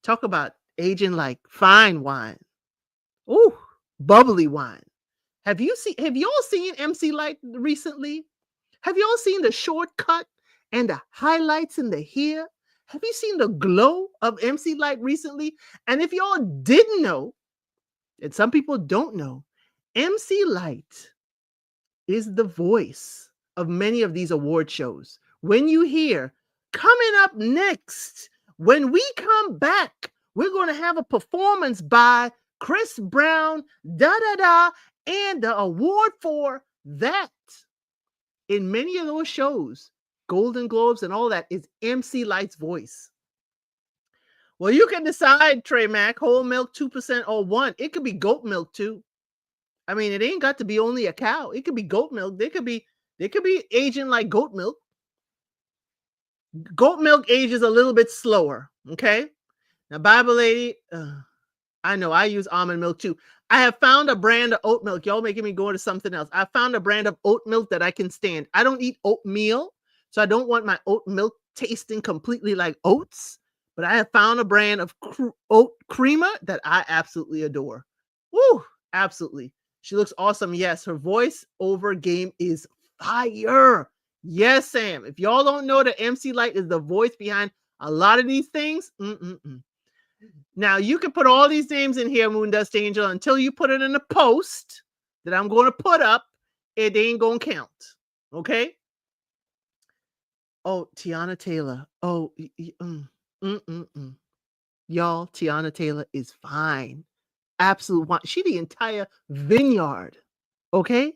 Talk about aging like fine wine. Ooh, bubbly wine. Have y'all seen MC Light recently? Have y'all seen the shortcut and the highlights in the hair? Have you seen the glow of MC Light recently? And if y'all didn't know, and some people don't know, MC Light is the voice of many of these award shows. When you hear, coming up next, when we come back, we're going to have a performance by Chris Brown, da da da, and the award for that. In many of those shows, Golden Globes and all that, is MC Light's voice. Well, you can decide, Trey Mack, whole milk 2% or 1. It could be goat milk too. I mean, it ain't got to be only a cow. It could be goat milk. They could be aging like goat milk. Goat milk ages a little bit slower. Okay. Now, Bible Lady, I know I use almond milk too. I have found a brand of oat milk. Y'all making me go into something else. I found a brand of oat milk that I can stand. I don't eat oatmeal, so I don't want my oat milk tasting completely like oats. But I have found a brand of oat creamer that I absolutely adore. Woo, absolutely. She looks awesome. Yes, her voice over game is fire. Yes, Sam. If y'all don't know that MC Light is the voice behind a lot of these things, Now, you can put all these names in here, Moon Dust Angel, until you put it in a post that I'm going to put up. It ain't going to count. Okay? Oh, Tiana Taylor. Oh, Y'all, Tiana Taylor is fine. Absolute one. She the entire vineyard. Okay?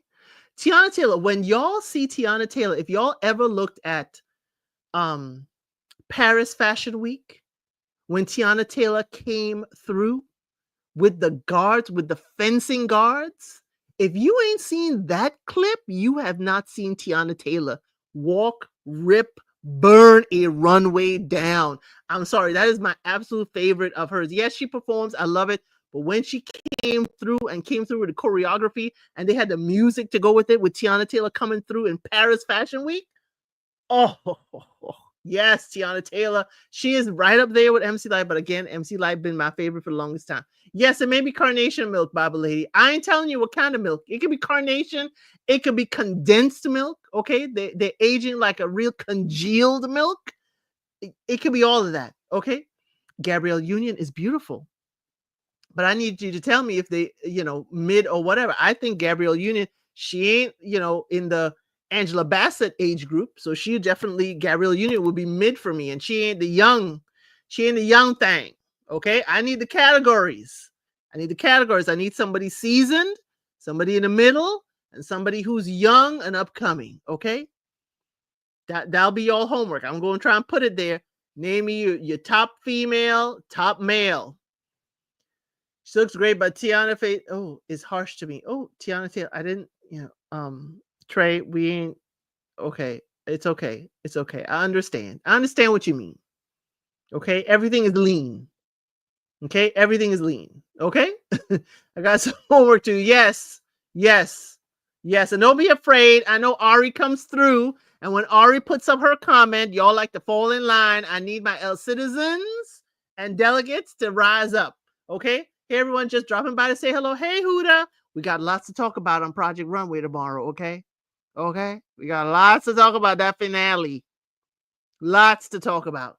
Tiana Taylor, when y'all see Tiana Taylor, if y'all ever looked at Paris Fashion Week, when Tiana Taylor came through with the guards, with the fencing guards, if you ain't seen that clip, you have not seen Tiana Taylor walk, rip, burn a runway down. I'm sorry, that is my absolute favorite of hers. Yes, she performs. I love it. But when she came through with the choreography and they had the music to go with it, with Tiana Taylor coming through in Paris Fashion Week, oh, yes, Tiana Taylor. She is right up there with MC Light. But again, MC Light been my favorite for the longest time. Yes, it may be carnation milk, Bible Lady. I ain't telling you what kind of milk. It could be carnation. It could be condensed milk. Okay, they're aging like a real congealed milk. It could be all of that. Okay, Gabrielle Union is beautiful. But I need you to tell me if they, mid or whatever. I think Gabrielle Union, she ain't, in the Angela Bassett age group. So Gabrielle Union would be mid for me. And she ain't the young thing. Okay. I need the categories. I need somebody seasoned, somebody in the middle, and somebody who's young and upcoming. Okay. That'll be your homework. I'm going to try and put it there. Name me your top female, top male. She looks great, but Tiana face, is harsh to me. Oh, Tiana Taylor, I didn't, Trey, we ain't, okay. It's okay. It's okay. I understand what you mean. Okay. Everything is lean. Okay. Everything is lean. Okay. I got some homework too. Yes. And don't be afraid. I know Ari comes through. And when Ari puts up her comment, y'all like to fall in line. I need my citizens and delegates to rise up. Okay. Hey, everyone, just dropping by to say hello. Hey, Huda. We got lots to talk about on Project Runway tomorrow, okay? Okay? We got lots to talk about that finale. Lots to talk about.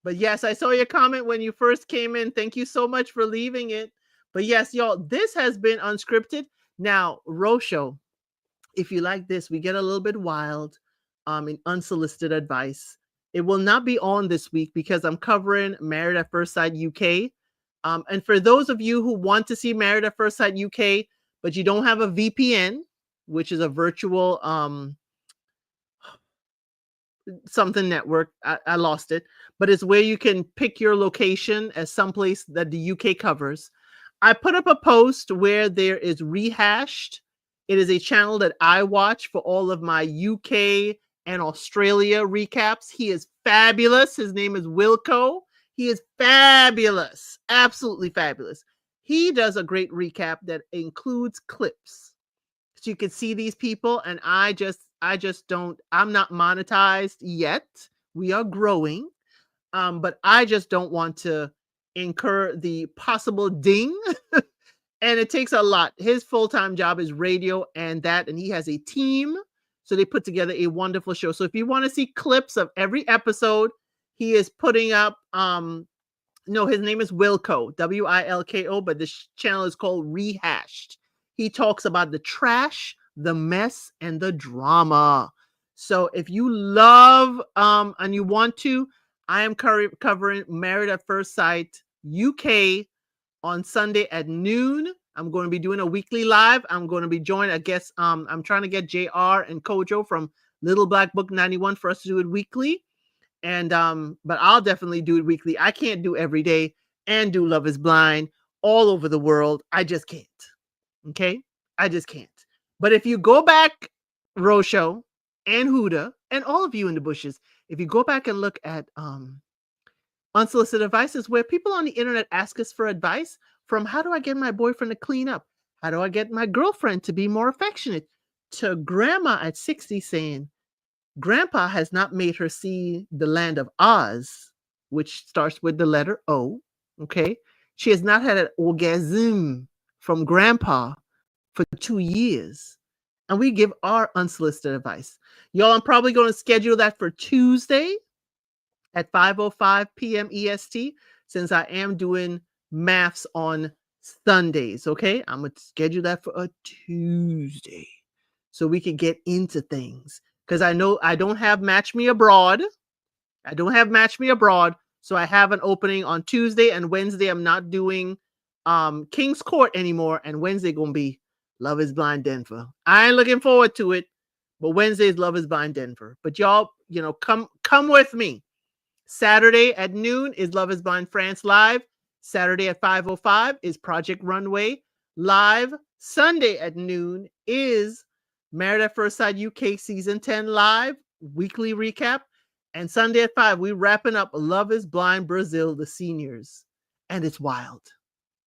But yes, I saw your comment when you first came in. Thank you so much for leaving it. But yes, y'all, this has been Unscripted. Now, Rosho, if you like this, we get a little bit wild in unsolicited advice. It will not be on this week because I'm covering Married at First Sight UK. And for those of you who want to see Married at First Sight UK, but you don't have a VPN, which is a virtual something network, I lost it, but it's where you can pick your location as someplace that the UK covers. I put up a post where there is Rehashed. It is a channel that I watch for all of my UK and Australia recaps. He is fabulous. His name is Wilco. He is fabulous, absolutely fabulous. He does a great recap that includes clips. So you can see these people, and I just don't, I'm not monetized yet. We are growing, but I just don't want to incur the possible ding. And it takes a lot. His full-time job is radio and he has a team. So they put together a wonderful show. So if you want to see clips of every episode, he is putting up, his name is Wilco, Wilko, but this channel is called Rehashed. He talks about the trash the mess, and the drama. So if you love and you want to, I am covering Married at First Sight UK on Sunday at noon. I'm going to be doing a weekly live. I'm going to be joined, I guess, I'm trying to get JR and Kojo from Little Black Book 91 for us to do it weekly. And but I'll definitely do it weekly. I can't do every day and do Love is Blind all over the world. I just can't. Okay? I just can't. But if you go back, Rosho and Huda and all of you in the bushes, if you go back and look at unsolicited advice, is where people on the internet ask us for advice, from how do I get my boyfriend to clean up? How do I get my girlfriend to be more affectionate? To grandma at 60 saying, Grandpa has not made her see the land of Oz, which starts with the letter O. Okay. She has not had an orgasm from Grandpa for 2 years. And we give our unsolicited advice. Y'all, I'm probably going to schedule that for Tuesday at 5:05 p.m. EST, since I am doing maths on Sundays. Okay. I'm going to schedule that for a Tuesday so we can get into things. Because I know I don't have Match Me Abroad. I don't have Match Me Abroad. So I have an opening on Tuesday and Wednesday. I'm not doing King's Court anymore. And Wednesday going to be Love is Blind Denver. I ain't looking forward to it. But Wednesday is Love is Blind Denver. But y'all, come with me. Saturday at noon is Love is Blind France Live. Saturday at 5:05 is Project Runway Live. Sunday at noon is Married at First Sight UK Season 10 Live, weekly recap. And Sunday at 5, we're wrapping up Love is Blind Brazil, the seniors. And it's wild.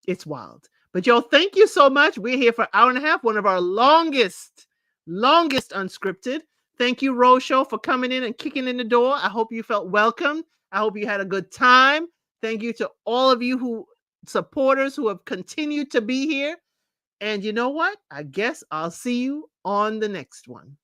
It's wild. But y'all, thank you so much. We're here for an hour and a half, one of our longest unscripted. Thank you, Rosho, for coming in and kicking in the door. I hope you felt welcome. I hope you had a good time. Thank you to all of you supporters who have continued to be here. And you know what? I guess I'll see you on the next one.